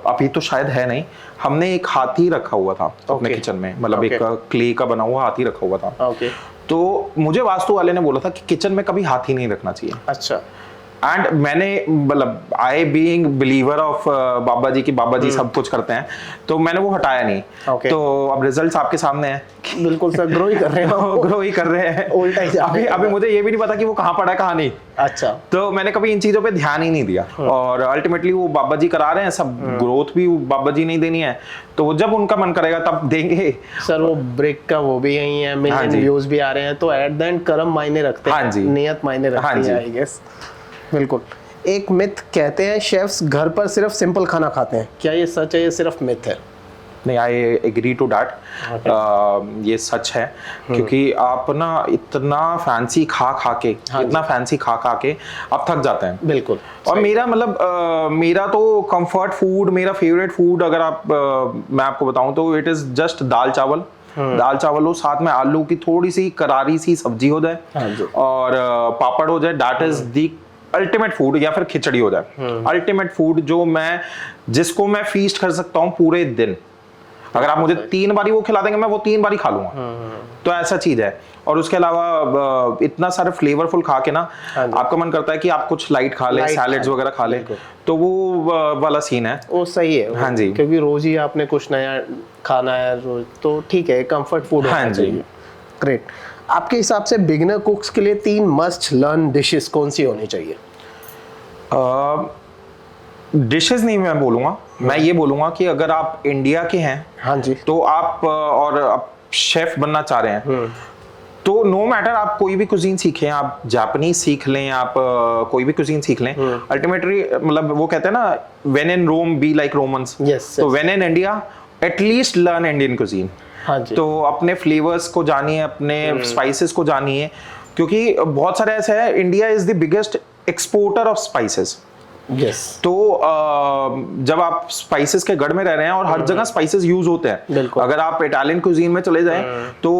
अभी तो शायद है नहीं, हमने एक हाथी रखा हुआ था अपने किचन में, मतलब एक क्ले का बना हुआ हाथी रखा हुआ था। तो मुझे वास्तु वाले ने बोला था कि किचन में कभी हाथी नहीं रखना चाहिए। अच्छा। एंड मैंने मतलब आई बीइंग बिलीवर ऑफ बाबा जी की, बाबा जी सब कुछ करते हैं, तो मैंने वो हटाया नहीं। तो अब रिजल्ट्स आपके सामने हैं। बिल्कुल सर, ग्रो ही कर रहे हैं। ग्रो ही कर रहे हैं, उल्टा ही अभी मुझे ये भी नहीं पता कि वो कहाँ पड़ा है कहाँ नहीं। अच्छा। तो मैंने कभी इन चीजों पे ध्यान ही नहीं दिया, और अल्टीमेटली वो बाबा जी करा रहे हैं सब, ग्रोथ भी बाबा जी नहीं देनी है, तो जब उनका मन करेगा तब देंगे। सर वो ब्रेक का वो भी यही है, मिलियन व्यूज भी आ रहे हैं, तो एट द एंड कर्म मायने रखते हैं। हाँ जी, नियत मायने रखती है आई गेस। बिल्कुल। एक मिथ कहते हैं शेफ्स घर पर सिर्फ सिंपल खाना खाते हैं, क्या ये सच है, ये सिर्फ मिथ है? नहीं, आई एग्री टू दैट। ये सच है, क्योंकि आप ना इतना फैंसी खा के इतना फैंसी खा के आप थक जाते हैं। बिल्कुल। और मेरा मतलब मेरा तो कंफर्ट फूड, मेरा फेवरेट फूड अगर आप मैं आपको बताऊं तो इट इज जस्ट दाल चावल। दाल चावल हो, साथ में आलू की थोड़ी सी करारी सी सब्जी हो जाए और पापड़ हो जाए, that is the ultimate food. या फिर खिचड़ी हो जाए, अल्टीमेट फूड जिसको मैं फीस्ट कर सकता हूँ पूरे दिन। अगर आप मुझे 3 बारी वो खिला देंगे, मैं वो 3 बारी खा लूंगा। तो ऐसा चीज है। और उसके अलावा इतना सारा फ्लेवरफुल खा के ना आपका मन करता है कि आप कुछ लाइट खा ले, सैलेड्स वगैरह खा ले, तो वो वाला सीन है। वो सही है। हाँ जी, क्योंकि रोज ही आपने कुछ नया खाना है रोज, तो ठीक है, कंफर्ट फूड होना चाहिए। ग्रेट। आपके हिसाब से बिगिनर कुक्स के लिए 3 मस्ट लर्न डिशेस कौन सी होनी चाहिए? डिशेस नहीं मैं बोलूंगा, मैं ये बोलूंगा कि अगर आप इंडिया के हैं, हाँ जी, तो आप शेफ बनना चाह रहे हैं, तो नो मैटर आप कोई भी कुजीन सीखें, आप जापानीज सीख लें, आप कोई भी कुजीन सीख लें, अल्टीमेटली मतलब वो कहते हैं ना, when in Rome be like Romans. तो when in India at least learn Indian cuisine. हाँ जी। तो अपने फ्लेवर्स को जानिए, अपने स्पाइसेस को जानिए, क्योंकि बहुत सारे ऐसे हैं, India is the biggest exporter of spices. Yes. तो जब आप स्पाइसेस के गढ़ में रह रहे हैं और हर जगह स्पाइसेस यूज होते हैं, अगर आप इटालियन कुजीन में चले जाएं तो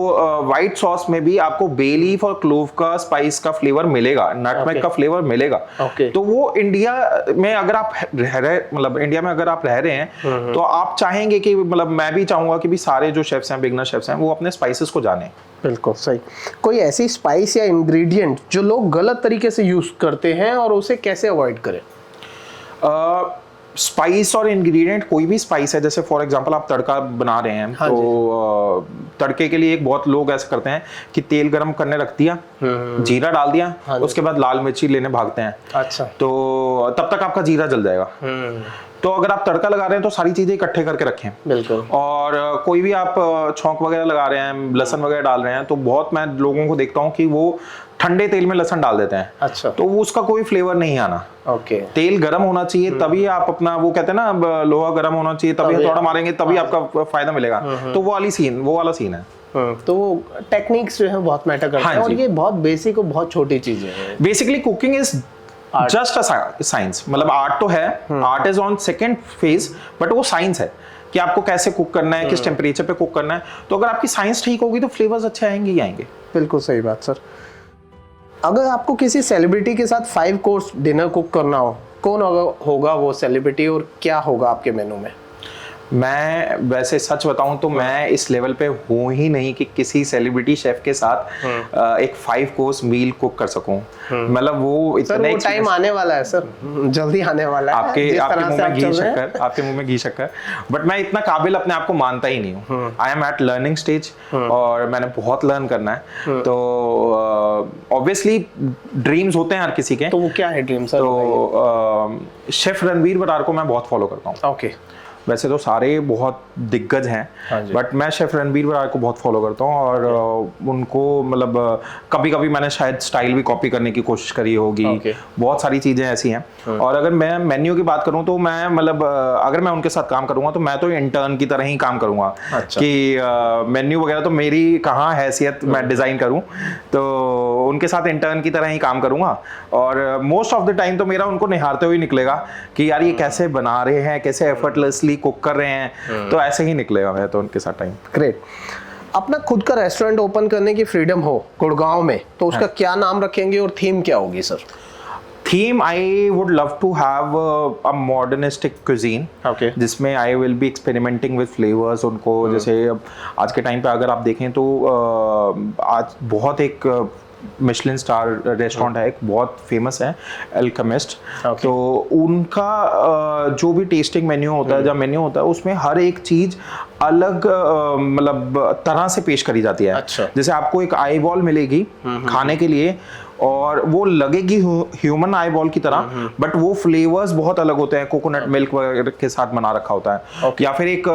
व्हाइट सॉस में भी आपको बे लीफ और क्लोव का स्पाइस का फ्लेवर मिलेगा, नटमेग का फ्लेवर मिलेगा। तो वो इंडिया में अगर आप इंडिया में अगर आप रह रहे हैं, तो आप चाहेंगे कि मतलब मैं भी चाहूंगा कि भी सारे जो शेफ्स हैं, बिगनर शेफ्स हैं, वो अपने स्पाइसेस को जाने। बिल्कुल सही। कोई ऐसी स्पाइस या इंग्रेडिएंट जो लोग गलत तरीके से यूज करते हैं और उसे कैसे अवॉइड करें? स्पाइस और इंग्रेडिएंट, कोई भी स्पाइस है, जैसे फॉर एग्जांपल आप तड़का बना रहे हैं, तो तड़के के लिए एक बहुत लोग ऐसे करते हैं कि तेल गरम करने रख दिया, जीरा डाल दिया, उसके बाद लाल मिर्ची लेने भागते हैं। अच्छा। तो तब तक आपका जीरा जल जाएगा। तो अगर आप तड़का लगा रहे हैं तो सारी चीजें इकट्ठे करके रखें। बिल्कुल। और कोई भी आप छौंक वगैरह लगा रहे हैं, लहसुन वगैरह डाल रहे हैं, तो बहुत मैं लोगों को देखता हूँ कि वो ठंडे तेल में लहसुन डाल देते हैं। अच्छा। तो वो उसका कोई फ्लेवर नहीं आना। ओके। तेल गरम होना चाहिए, तभी आप अपना, वो कहते हैं ना, लोहा गरम होना चाहिए, तभी थोड़ा मारेंगे, तभी आपका फायदा मिलेगा। तो वो वाला सीन है। तो टेक्निक्स जो है बहुत मैटर करते हैं, और ये बहुत बेसिक और बहुत छोटी चीजें हैं। Basically cooking is just a science. मतलब आर्ट तो है, art is on second phase, but वो साइंस है कि आपको कैसे कुक करना है, किस टेम्परेचर पे कुक करना है। तो अगर आपकी साइंस ठीक होगी तो फ्लेवर्स अच्छे आएंगे ही आएंगे। बिल्कुल सही बात सर। अगर आपको किसी सेलिब्रिटी के साथ 5 कोर्स डिनर कुक करना हो, कौन होगा वो सेलिब्रिटी और क्या होगा आपके मेनू में? मैं वैसे सच बताऊं तो मैं इस लेवल पे हूं ही नहीं कि किसी सेलिब्रिटी शेफ के साथ एक 5 कोर्स मील कुक कर सकूं। मतलब वो इतना टाइम आने वाला है सर, जल्दी आने वाला है। आपके मुंह में घी शक्कर, बट मैं इतना काबिल अपने आप को मानता ही नहीं हूँ। I am eight learning stage और मैंने बहुत लर्न करना है। तो ऑब्वियसली ड्रीम्स होते हैं हर किसी के। तो वो क्या है ड्रीम सर? तो शेफ रणवीर बरार को मैं बहुत फॉलो करता हूँ। ओके। वैसे तो सारे बहुत दिग्गज हैं, बट मैं शेफ रणवीर बरार को बहुत फॉलो करता हूँ। और उनको मतलब कभी कभी मैंने शायद स्टाइल भी कॉपी करने की कोशिश करी होगी। बहुत सारी चीज़ें ऐसी हैं। और अगर मैं मेन्यू की बात करूँ तो मैं मतलब अगर मैं उनके साथ काम करूँगा तो मैं तो इंटर्न की तरह ही काम करूँगा। कि मेन्यू वगैरह तो मेरी कहाँ हैसियत मैं डिज़ाइन करूँ, तो उनके साथ इंटर्न की तरह ही काम करूँगा। और मोस्ट ऑफ द टाइम तो मेरा उनको निहारते हुए निकलेगा कि यार ये कैसे बना रहे हैं, कैसे एफर्टलेसली कुक कर रहे हैं। तो ऐसे ही निकलेगा मैं तो उनके साथ टाइम। ग्रेट। अपना खुद का रेस्टोरेंट ओपन करने की फ्रीडम हो गुड़गांव में, तो उसका क्या नाम रखेंगे और थीम क्या होगी sir? Theme, I would love to have a modernistic cuisine, Okay. जिसमें I will be experimenting with flavors उनको, जैसे अब आज के टाइम पे अगर आप देखें तो आज बहुत एक मिशलिन स्टार रेस्टोरेंट है, एक बहुत फेमस है, अल्केमिस्ट। Okay. तो उनका जो भी टेस्टिंग मेन्यू होता है, जब मेन्यू होता है उसमें हर एक चीज़ अलग मतलब तरह से पेश करी जाती है। अच्छा। जैसे आपको एक आई बॉल मिलेगी खाने के लिए, और वो लगेगी ह्यूमन आई बॉल की तरह, बट वो फ्लेवर्स बहुत अलग होते हैं, कोकोनट मिल्क वगैरह के साथ बना रखा होता है। Okay. या फिर एक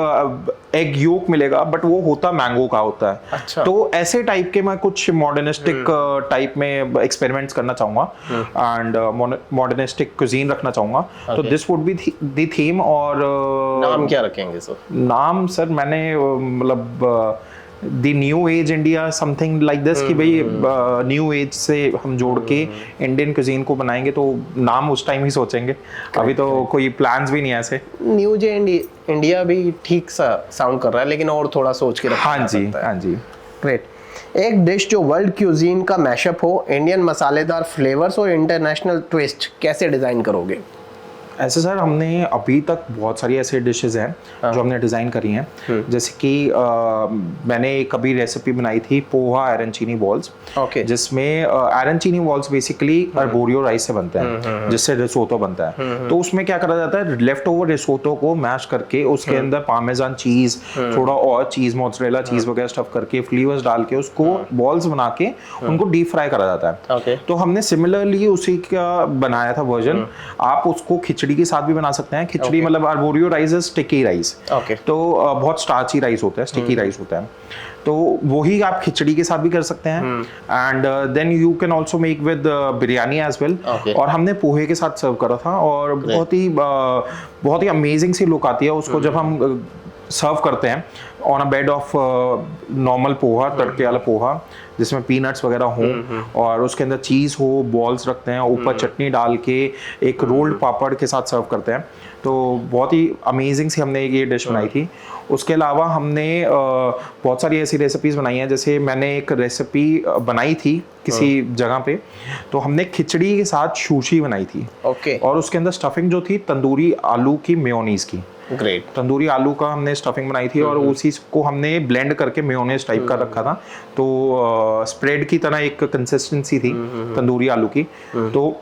एग योक मिलेगा, बट वो होता मैंगो का होता है। अच्छा। तो ऐसे टाइप के मैं कुछ मॉडर्निस्टिक टाइप में एक्सपेरिमेंट्स करना चाहूँगा एंड मॉडर्निस्टिक कुजीन रखना चाहूँगा। तो this would be the theme. और नाम क्या रखेंगे सर? नाम सर मैंने मतलब the new age India something like this, कि भाई न्यू एज से हम जोड़ के इंडियन कुजीन को बनाएंगे, तो नाम उस टाइम ही सोचेंगे। अभी तो कोई प्लान्स भी नहीं है ऐसे। न्यू जे इंडिया भी ठीक सा साउंड कर रहा है, लेकिन और थोड़ा सोच के रखना हाँ जी, पड़ता है। हाँ जी। ग्रेट। एक डिश जो वर्ल्ड क्यूजीन का मैशअप हो, इंडियन मसालेदार फ्लेवर्स और इंटरनेशनल ट्विस्ट, कैसे डिजाइन करोगे? ऐसे सर हमने अभी तक बहुत सारी ऐसे डिशेस हैं जो हमने डिज़ाइन करी हैं। जैसे कि मैंने कभी रेसिपी बनाई थी पोहा एरनचीनी बॉल्स, ओके। जिसमें एरनचीनी बॉल्स बेसिकली अर्बोरियो राइस से बनते हैं, जिससे रिसोटो बनता है। तो उसमें क्या करा जाता है, लेफ्ट ओवर रिसोटो को मैश करके उसके अंदर पार्मेजान चीज़, थोड़ा और चीज़, मोज़रेला चीज़ वगैरह स्टफ करके, फ्लेवर्स डाल के उसको बॉल्स बना के उनको डीप फ्राई करा जाता है। ओके। तो हमने सिमिलरली उसी का बनाया था वर्जन। आप उसको खिचड़ी के साथ भी बना सकते हैं। खिचड़ी मतलब अर्बोरियो राइस इज स्टिकी राइस, तो बहुत स्टार्ची राइस होता है, स्टिकी राइस होता है, तो वही आप खिचड़ी के साथ भी कर सकते हैं। And then you can also make with biryani as well. और हमने पोहे के साथ सर्व करा था, और बहुत ही अमेजिंग सी लुक आती है उसको जब हम सर्व करते हैं on a bed of normal poha, तड़के वाला पोहा, जिसमें पीनट्स वगैरह हों और उसके अंदर चीज़ हो, बॉल्स रखते हैं, ऊपर चटनी डाल के एक रोल्ड पापड़ के साथ सर्व करते हैं। तो बहुत ही अमेजिंग सी हमने ये डिश बनाई थी। उसके अलावा हमने बहुत सारी ऐसी रेसिपीज़ बनाई हैं। जैसे मैंने एक रेसिपी बनाई थी किसी जगह पे, तो हमने खिचड़ी के साथ शूशी बनाई थी। ओके। और उसके अंदर स्टफिंग जो थी तंदूरी आलू की मेयोनीज की। ग्रेट। तंदूरी आलू का हमने स्टफिंग बनाई थी, और उसी को हमने ब्लेंड करके मेयोनेज टाइप का रखा था। तो स्प्रेड की तरह एक कंसिस्टेंसी थी तंदूरी आलू की। तो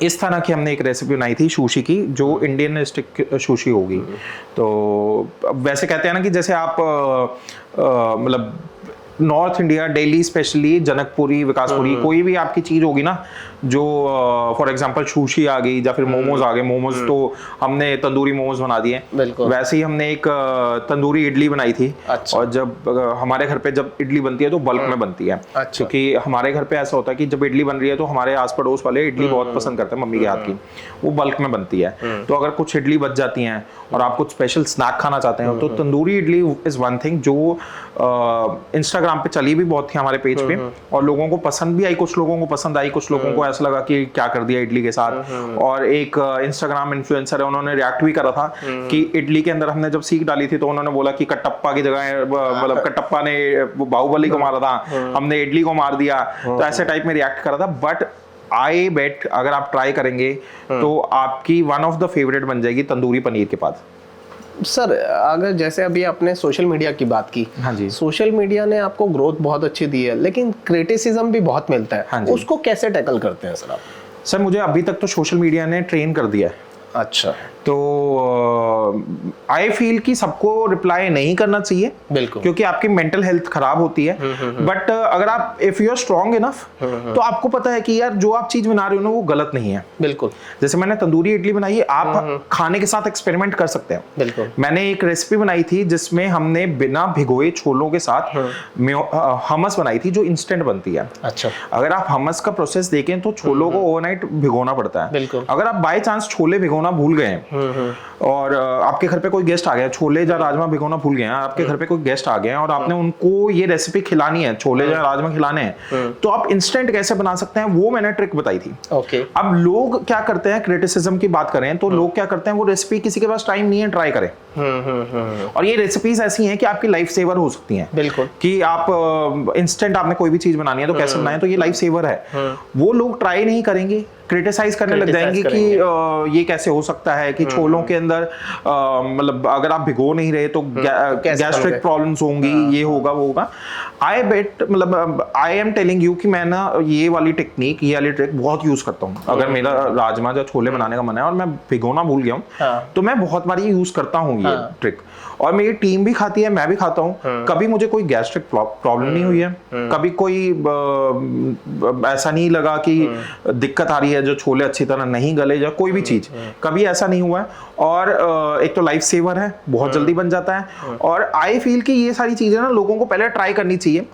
इस तरह की हमने एक रेसिपी बनाई थी शूशी की, जो इंडियन स्टिक शूशी होगी। तो वैसे कहते हैं ना कि जैसे आप मतलब north India, Delhi specially, Janakpuri, Vikaspuri, कोई भी आपकी चीज़ होगी ना, जो फॉर एग्जांपल शूशी आ गई या फिर मोमोज आ गए। मोमोज तो हमने तंदूरी मोमोज बना दिए। वैसे ही हमने एक तंदूरी इडली बनाई थी। अच्छा। और जब हमारे घर पे जब इडली बनती है तो बल्क में बनती है। अच्छा। क्योंकि हमारे घर पे ऐसा होता है कि जब इडली बन रही है तो हमारे आस पड़ोस वाले इडली बहुत पसंद करते हैं मम्मी के हाथ की, वो बल्क में बनती है। तो अगर कुछ इडली बच जाती हैं और आप कुछ स्पेशल स्नैक खाना चाहते हैं, तो tandoori idli is one thing जो इंस्टाग्राम पे चली भी बहुत थी हमारे पेज पे, और लोगों को पसंद भी आई। कुछ लोगों को पसंद आई, कुछ लोगों को ऐसा लगा कि क्या कर दिया इडली के साथ। और एक इंस्टाग्राम इन्फ्लुएंसर है, उन्होंने रिएक्ट भी करा था कि इडली के अंदर हमने जब सीख डाली थी तो उन्होंने बोला कि कटप्पा की जगह मतलब कटप्पा ने बाहुबली को मारा था, हमने इडली को मार दिया। तो ऐसे टाइप में रिएक्ट करा था। बट आई बेट अगर आप ट्राई करेंगे तो आपकी वन ऑफ द फेवरेट बन जाएगी तंदूरी पनीर के बाद। सर अगर जैसे अभी आपने सोशल मीडिया की बात की, हाँ जी, सोशल मीडिया ने आपको ग्रोथ बहुत अच्छी दी है, लेकिन क्रिटिसिज्म भी बहुत मिलता है। हाँ जी। उसको कैसे टैकल करते हैं सर आप? सर मुझे अभी तक तो सोशल मीडिया ने ट्रेन कर दिया है। अच्छा। तो आई फील कि सबको रिप्लाई नहीं करना चाहिए, बिल्कुल, क्योंकि आपकी मेंटल हेल्थ खराब होती है। बट अगर आप if you are strong enough, तो आपको पता है कि यार जो आप चीज बना रहे हो ना वो गलत नहीं है। बिल्कुल। जैसे मैंने तंदूरी इडली बनाई है, आप खाने के साथ एक्सपेरिमेंट कर सकते हैं। बिल्कुल। मैंने एक रेसिपी बनाई थी जिसमें हमने बिना भिगोए छोलों के साथ हमस बनाई थी, जो इंस्टेंट बनती है। अच्छा। अगर आप हमस का प्रोसेस देखें तो छोलों को ओवरनाइट भिगोना पड़ता है। बिल्कुल। अगर आप बाय चांस छोले भिगोना भूल गए और आपके घर पे कोई गेस्ट आ गया, छोले या राजमा भिगोना भूल गए हैं, आपके घर पे कोई गेस्ट आ गए हैं और आपने उनको ये रेसिपी खिलानी है, छोले या राजमा खिलाने हैं, तो आप इंस्टेंट कैसे बना सकते हैं, वो मैंने ट्रिक बताई थी। ओके। अब लोग क्या करते हैं, क्रिटिसिज्म की बात करें तो लोग क्या करते हैं, वो रेसिपी किसी के पास टाइम नहीं है ट्राई करें, और ये रेसिपीज ऐसी हैं कि आपकी लाइफ सेवर हो सकती हैं। बिल्कुल। कि आप इंस्टेंट आपने कोई भी चीज बनानी है तो कैसे बनाएं, तो ये लाइफ सेवर है। वो लोग ट्राई नहीं करेंगे, क्रिटिसाइज करने लग जाएंगे कि ये कैसे हो सकता है कि छोलों के अंदर मतलब अगर आप भिगो नहीं रहे तो गैस्ट्रिक प्रॉब्लम्स होंगी, ये होगा वो होगा। आई बेट मतलब आई एम टेलिंग यू कि मैं ना ये वाली टेक्निक, ये वाली ट्रिक बहुत यूज करता हूँ। अगर मेरा राजमा या छोले बनाने का मन है और मैं भिगोना भूल गया हूँ तो मैं बहुत बार ये यूज करता हूँ ये ट्रिक, और मेरी टीम भी खाती है, मैं भी खाता हूँ। कभी मुझे कोई गैस्ट्रिक प्रॉब्लम नहीं हुई है, कभी कोई ऐसा नहीं लगा कि दिक्कत आ रही है, जो छोले अच्छी तरह नहीं गले या कोई भी चीज, कभी ऐसा नहीं हुआ है। और एक तो लाइफ सेवर है, बहुत जल्दी बन जाता है। और आई फील कि ये सारी चीजें ना लोगों को पहले ट्राई करनी चाहिए।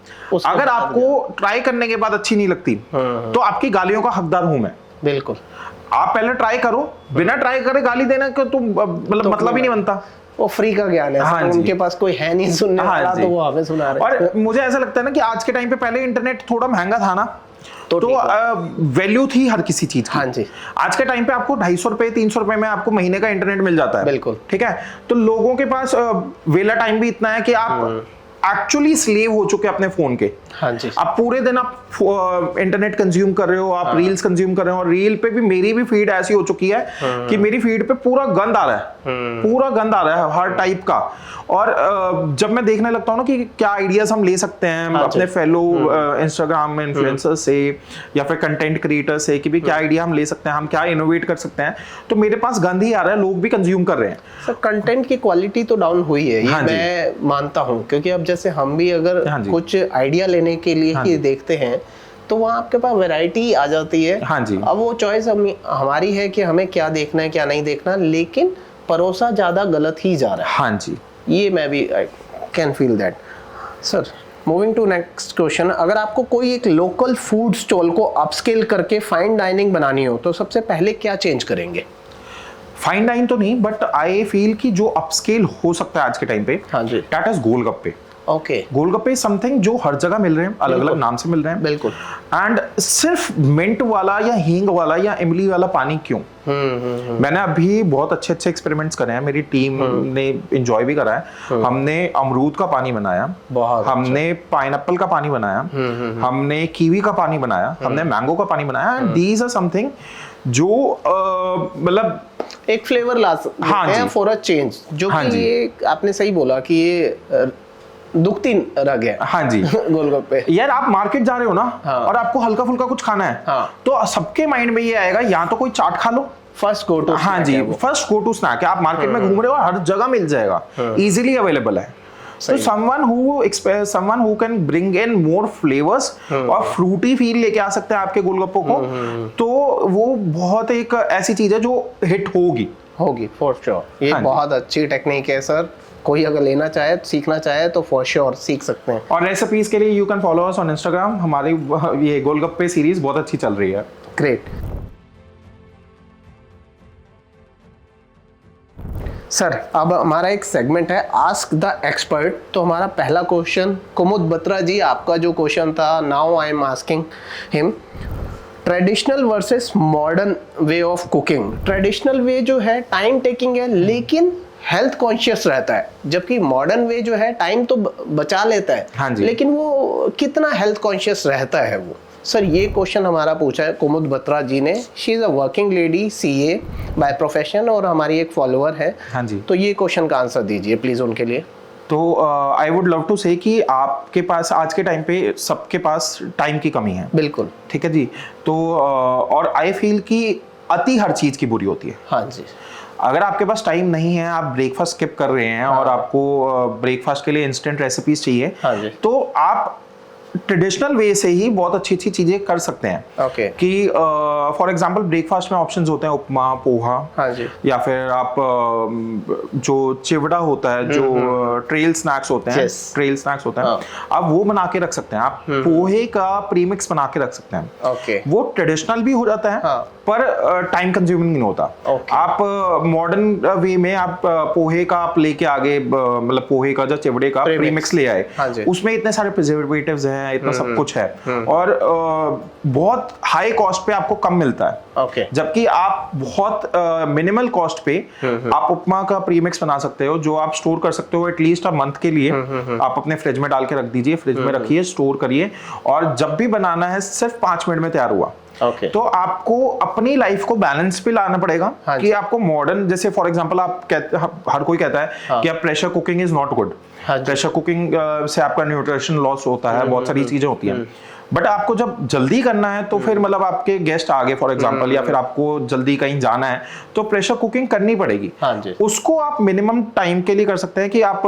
अगर आपको ट्राई करने के बाद अच्छी नहीं लगती तो आपकी गालियों का हकदार हूं मैं। बिल्कुल। आप पहले ट्राई करो, बिना ट्राई करे गाली देना का तो मतलब ही नहीं बनता। वो फ्री का ज्ञान है। हाँ तो उनके पास कोई है नहीं सुनने वाला, तो वो हमें सुना रहे। और मुझे ऐसा लगता है ना कि आज के टाइम पे, पहले इंटरनेट थोड़ा महंगा था ना, तो वैल्यू थी हर किसी चीज की। हाँ जी। आज के टाइम पे आपको 250 रुपए 300 रुपए में आपको महीने का इंटरनेट मिल जाता है। बिल्कुल। ठीक है, तो लोगों के पास वेला टाइम भी इतना है कि आप एक्चुअली स्लेव हो चुके अपने फोन के। हाँ जी। आप पूरे दिन आप इंटरनेट कंज्यूम कर रहे हो, आप रील्स कंज्यूम कर रहे हो, और रील पे भी मेरी भी फीड ऐसी हो चुकी है कि मेरी फीड पे पूरा गंद आ रहा है, पूरा गंद आ रहा है हर टाइप का। और जब मैं देखने लगता हूँ ना कि क्या आइडियाज हम ले सकते हैं अपने फेलो इंस्टाग्राम इन्फ्लुएंसर से या फिर कंटेंट क्रिएटर से, कि भी क्या आइडिया हम ले सकते हैं, हम क्या इनोवेट कर सकते हैं, तो मेरे पास गंद ही आ रहा है, लोग भी कंज्यूम कर रहे हैं। सर कंटेंट की क्वालिटी तो डाउन हुई है, ये मैं मानता हूँ, क्योंकि अब जैसे हम भी अगर कुछ आइडिया लेने के लिए ही देखते हैं तो वहाँ आपके पास वैरायटी आ जाती है। हाँ जी। अब वो चॉइस हमारी है कि हमें क्या देखना है क्या नहीं देखना, लेकिन परोसा ज्यादा गलत ही जा रहा है। हाँ जी, ये मैं भी I can feel that. Sir moving to next question, अगर आपको कोई एक लोकल फूड स्टॉल को अपस्केल करके फाइन डाइनिंग बनानी हो तो सबसे पहले क्या चेंज करेंगे? फाइन डाइन तो नहीं, बट आई फील कि जो अपस्केल हो सकता है आज के टाइम पे, हाँ जी, that is golgappe. Okay. Golgappe something जो हर जगह मिल रहे हैं, अलग अलग नाम से मिल रहे हैं। बिल्कुल। एंड सिर्फ मिंट वाला या हींग वाला या इमली वाला पानी क्यों? मैंने अभी बहुत अच्छे अच्छे एक्सपेरिमेंट्स करे हैं, मेरी टीम ने एंजॉय भी करा है। हमने अमरूद का पानी बनाया, हमने पाइनएप्पल का पानी बनाया, हमने कीवी का पानी बनाया, हमने मैंगो का पानी बनाया। एंड दीज आर समथिंग जो मतलब एक फ्लेवर ला सकते हैं फॉर अ चेंज, जो कि ये आपने सही बोला कि ये दुखती रग है। हाँ जी। गोलगप्पे यार आप मार्केट जा रहे हो ना, और आपको हल्का फुल्का कुछ खाना है, तो सबके माइंड में ये आएगा या तो कोई चाट खा लो, फर्स्ट गो टू। हाँ जी, फर्स्ट गो टू स्नैक है। आप मार्केट में घूम रहे हो, हर जगह मिल जाएगा, इजीली अवेलेबल है। So someone who can bring in more flavors और फ्रूटी फील लेके आ सकते हैं आपके गोलगप्पों को, तो वो बहुत एक ऐसी चीज है जो हिट होगी फॉर श्योर। ये बहुत अच्छी टेक्निक है सर, कोई अगर लेना चाहे, सीखना चाहे तो फॉर श्योर सीख सकते हैं। और रेसिपीज के लिए you can follow us on Instagram. हमारी ये गोलगप्पे सीरीज बहुत अच्छी चल रही है। ग्रेट। सर अब हमारा एक सेगमेंट है आस्क द एक्सपर्ट। तो हमारा पहला क्वेश्चन, कुमुद बत्रा जी, आपका जो क्वेश्चन था, now I am asking him, traditional versus modern way of cooking. Traditional way जो है टाइम टेकिंग है लेकिन हेल्थ कॉन्शियस रहता है, जबकि मॉडर्न वे जो है टाइम तो बचा लेता है, हाँ जी, लेकिन वो कितना हेल्थ कॉन्शियस रहता है वो। सर ये क्वेश्चन हमारा पूछा है कुमुद बत्रा जी ने। She is a working lady, CA by profession, और हमारी एक फॉलोअर है। हाँ जी। तो ये क्वेश्चन का आंसर दीजिए प्लीज उनके लिए। तो आई वुड लव टू से कि आपके पास आज के टाइम पे सबके पास टाइम की कमी है। बिल्कुल। ठीक है जी। तो और आई फील कि अति हर चीज की बुरी होती है। हाँ जी। अगर आपके पास टाइम नहीं है, आप ब्रेकफास्ट स्किप कर रहे हैं, और आपको ब्रेकफास्ट के लिए इंस्टेंट रेसिपीज चाहिए, हाँ जी, तो आप ट्रेडिशनल वे से ही बहुत अच्छी अच्छी चीजें कर सकते हैं। ओके। कि फॉर एग्जांपल ब्रेकफास्ट में ऑप्शंस होते हैं उपमा, पोहा, हाँ जी, या फिर आप जो चिवड़ा होता है, जो ट्रेल स्नैक्स होते हैं, ट्रेल स्नैक्स होते हैं, आप वो बना के रख सकते हैं। आप पोहे का प्रीमिक्स बना के रख सकते हैं। ओके। वो ट्रेडिशनल भी हो जाता है, पर टाइम कंज्यूमिंग नहीं होता। आप मॉडर्न वे में आप पोहे का आप लेके आगे, मतलब पोहे का जो चिवड़े का प्रीमिक्स ले आए, उसमें इतने सारे प्रिजर्वेटिव्स हैं, है, इतना सब कुछ है, और बहुत हाई कॉस्ट पे आपको कम मिलता है। ओके। जबकि आप बहुत मिनिमल कॉस्ट पे आप उपमा का प्रीमिक्स बना सकते हो, जो आप स्टोर कर सकते हो एटलीस्ट अ मंथ के लिए। आप अपने फ्रिज में डाल के रख दीजिए, फ्रिज में रखिए, स्टोर करिए, और जब भी बनाना है सिर्फ 5 मिनट में तैयार हुआ। Okay. तो आपको अपनी लाइफ को बैलेंस पे लाना पड़ेगा। हाँ कि आपको मॉडर्न, जैसे फॉर एग्जांपल आप कहते, हर कोई कहता है कि आप pressure cooking is not good. Pressure cooking से आपका न्यूट्रिशन लॉस होता है, बहुत सारी चीजें होती हैं। बट आपको जब जल्दी करना है तो फिर मतलब आपके गेस्ट आ गए फॉर एग्जांपल, या फिर आपको जल्दी कहीं जाना है, तो प्रेशर कुकिंग करनी पड़ेगी। हाँ जी। उसको आप मिनिमम टाइम के लिए कर सकते हैं कि आप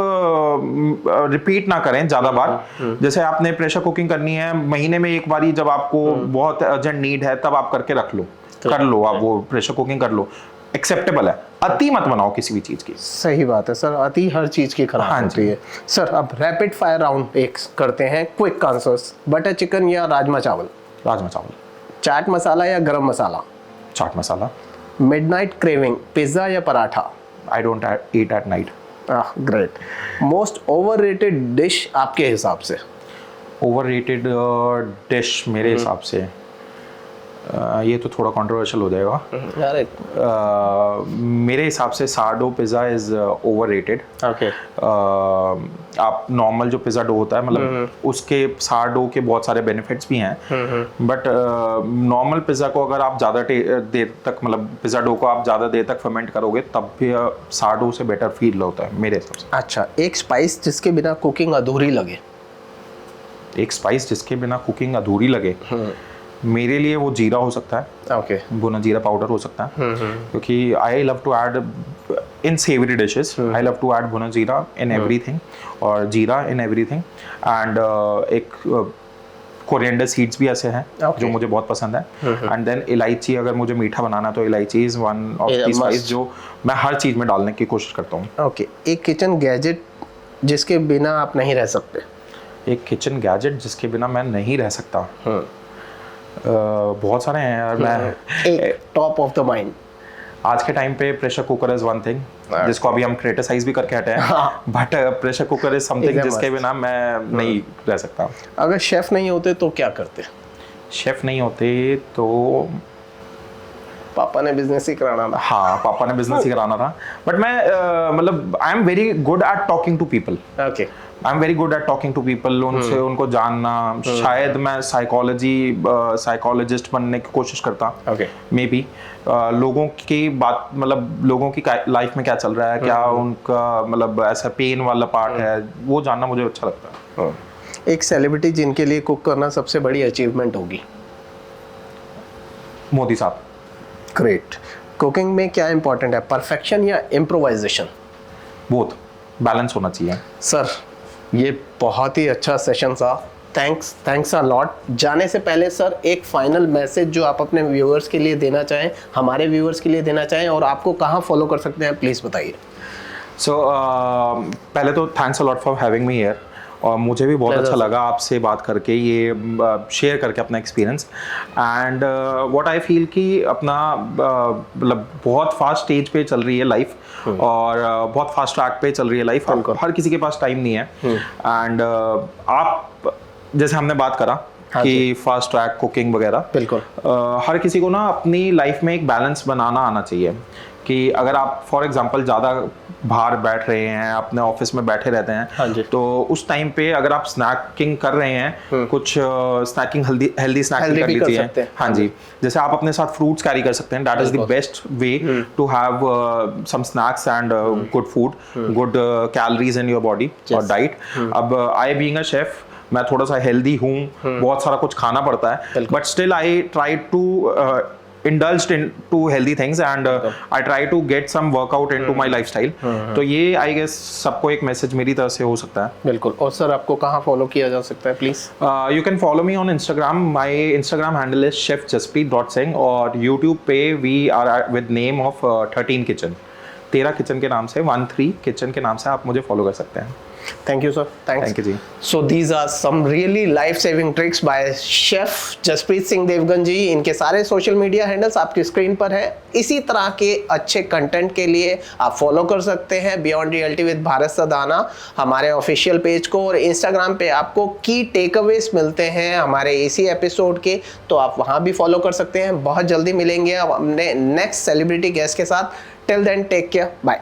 रिपीट ना करें ज्यादा बार। जैसे आपने प्रेशर कुकिंग करनी है महीने में एक बारी, जब आपको बहुत अर्जेंट नीड है तब आप करके रख लो, कर लो, आप वो प्रेशर कुकिंग कर लो, एक्सेप्टेबल है। अति मत बनाओ किसी भी चीज की। सही बात है सर, अति हर चीज की खराब होती है। सर अब रैपिड फायर राउंड एक करते हैं, क्विक आंसर्स। बटर चिकन या राजमा चावल? राजमा चावल। चाट मसाला या गरम मसाला? Chaat masala. Midnight craving, pizza या paratha? I don't eat at night. Great. Most overrated dish आपके हिसाब से? ओवररेटेड डिश मेरे हिसाब से, ये तो थोड़ा कंट्रोवर्शियल हो जाएगा। मेरे हिसाब से सारडो पिज़्ज़ा इज ओवररेटेड। ओके। आप नॉर्मल जो पिज़्ज़ा डो होता है, मतलब उसके सारडो के बहुत सारे बेनिफिट्स भी हैं, बट नॉर्मल पिज़्ज़ा को अगर आप ज़्यादा देर तक, मतलब पिज़्ज़ा डो को आप ज़्यादा देर तक फर्मेंट करोगे, तब भी सारडो से बेटर फील होता है मेरे हिसाब से। अच्छा, एक स्पाइस जिसके बिना कुकिंग अधूरी लगे? एक स्पाइस जिसके बिना कुकिंग अधूरी लगे, मेरे लिए वो जीरा हो सकता है। ओके। भुना जीरा पाउडर हो सकता है, क्योंकि I love to add in savoury dishes, I love to add bhuna jeera in everything, और जीरा इन एवरीथिंग। एंड एक कोरिएंडर सीड्स भी ऐसे हैं जो मुझे बहुत पसंद है। एंड देन इलायची, अगर मुझे मीठा बनाना है तो इलायची is one of the spice जो मैं हर चीज में डालने की कोशिश करता हूँ। ओके। एक किचन गैजेट जिसके बिना आप नहीं रह सकते? एक किचन गैजेट जिसके बिना मैं नहीं रह सकता, बहुत सारे हैं यार। मैं एक टॉप ऑफ द माइंड। आज के टाइम पे pressure cooker is one thing जिसको अभी हम क्रिटिसाइज भी करके हटे हैं, but pressure cooker is something जिसके बिना मैं नहीं रह सकता। अगर शेफ नहीं होते तो क्या करते? शेफ नहीं होते तो पापा ने बिजनेस ही कराना था। हाँ, पापा ने बिजनेस ही कराना था, बट मैं मतलब I am very good at talking to people. Okay. I am very good at talking to people, उनसे उनको जानना। शायद मैं साइकोलॉजिस्ट बनने की कोशिश करता। ओके। मे बी लोगों की बात, मतलब लोगों की लाइफ में क्या चल रहा है, क्या उनका मतलब ऐसा पेन वाला पार्ट है, वो जानना मुझे अच्छा लगता है। एक सेलिब्रिटी जिनके लिए कुक करना सबसे बड़ी अचीवमेंट होगी? मोदी साहब। ग्रेट। कुकिंग में क्या इंपॉर्टेंट है, परफेक्शन या इम्प्रोवाइजेशन? बोथ, बैलेंस होना चाहिए। सर ये बहुत ही अच्छा सेशन था, थैंक्स अ लॉट। जाने से पहले सर एक फाइनल मैसेज जो आप अपने व्यूअर्स के लिए देना चाहें, हमारे व्यूअर्स के लिए देना चाहें, और आपको कहाँ फॉलो कर सकते हैं, प्लीज़ बताइए। सो पहले तो thanks a lot for having me here, और मुझे भी बहुत अच्छा लगा आपसे बात करके, ये शेयर करके अपना experience. And what I feel कि अपना मतलब बहुत फास्ट स्टेज पे चल रही है लाइफ, और बहुत फास्ट ट्रैक पे चल रही है लाइफ, हर किसी के पास टाइम नहीं है। एंड आप, जैसे हमने बात करा कि फास्ट ट्रैक कुकिंग वगैरह, बिल्कुल हर किसी को ना अपनी लाइफ में एक बैलेंस बनाना आना चाहिए। कि अगर आप फॉर एग्जांपल ज़्यादा बाहर बैठ रहे हैं, अपने ऑफिस में बैठे रहते हैं, हाँ जी, तो उस टाइम पे अगर आप स्नैकिंग कर रहे हैं, कुछ स्नैकिंग हेल्दी स्नैकिंग कर लीजिए। हाँ जी, जैसे आप अपने साथ फ्रूट्स कैरी कर सकते हैं, that is the best way to have some snacks and good food, good calories in your body और डाइट। अब आई बीइंग अ शेफ, मैं थोड़ा सा हेल्दी हूँ, बहुत सारा कुछ खाना पड़ता है, but still I try to indulged into healthy things and I try to get some workout into my lifestyle। तो ये आई गेस सबको एक मैसेज मेरी तरफ से हो सकता है। बिल्कुल। और सर आपको कहाँ फॉलो किया जा सकता है please? You can follow me on Instagram, my Instagram handle is chefjasprit.singh, और यूट्यूब पे we are with name of 13 kitchen, 13 kitchen के नाम से, 13 किचन के नाम से आप मुझे फॉलो कर सकते हैं। Thank you sir, thanks. Thank you जी। So these are some really life saving tricks by chef Jaspreet Singh Devgan ji. इनके सारे सोशल मीडिया हैंडल्स आपकी स्क्रीन पर है। इसी तरह के अच्छे कंटेंट के लिए आप फॉलो कर सकते हैं beyond reality with Bharat Sadana, हमारे ऑफिशियल पेज को, और इंस्टाग्राम पे आपको की टेकअवेज मिलते हैं हमारे इसी एपिसोड के, तो आप वहां भी फॉलो कर सकते हैं। बहुत जल्दी मिलेंगे अब अपने नेक्स्ट सेलिब्रिटी गेस्ट के साथ। Till then take care, bye.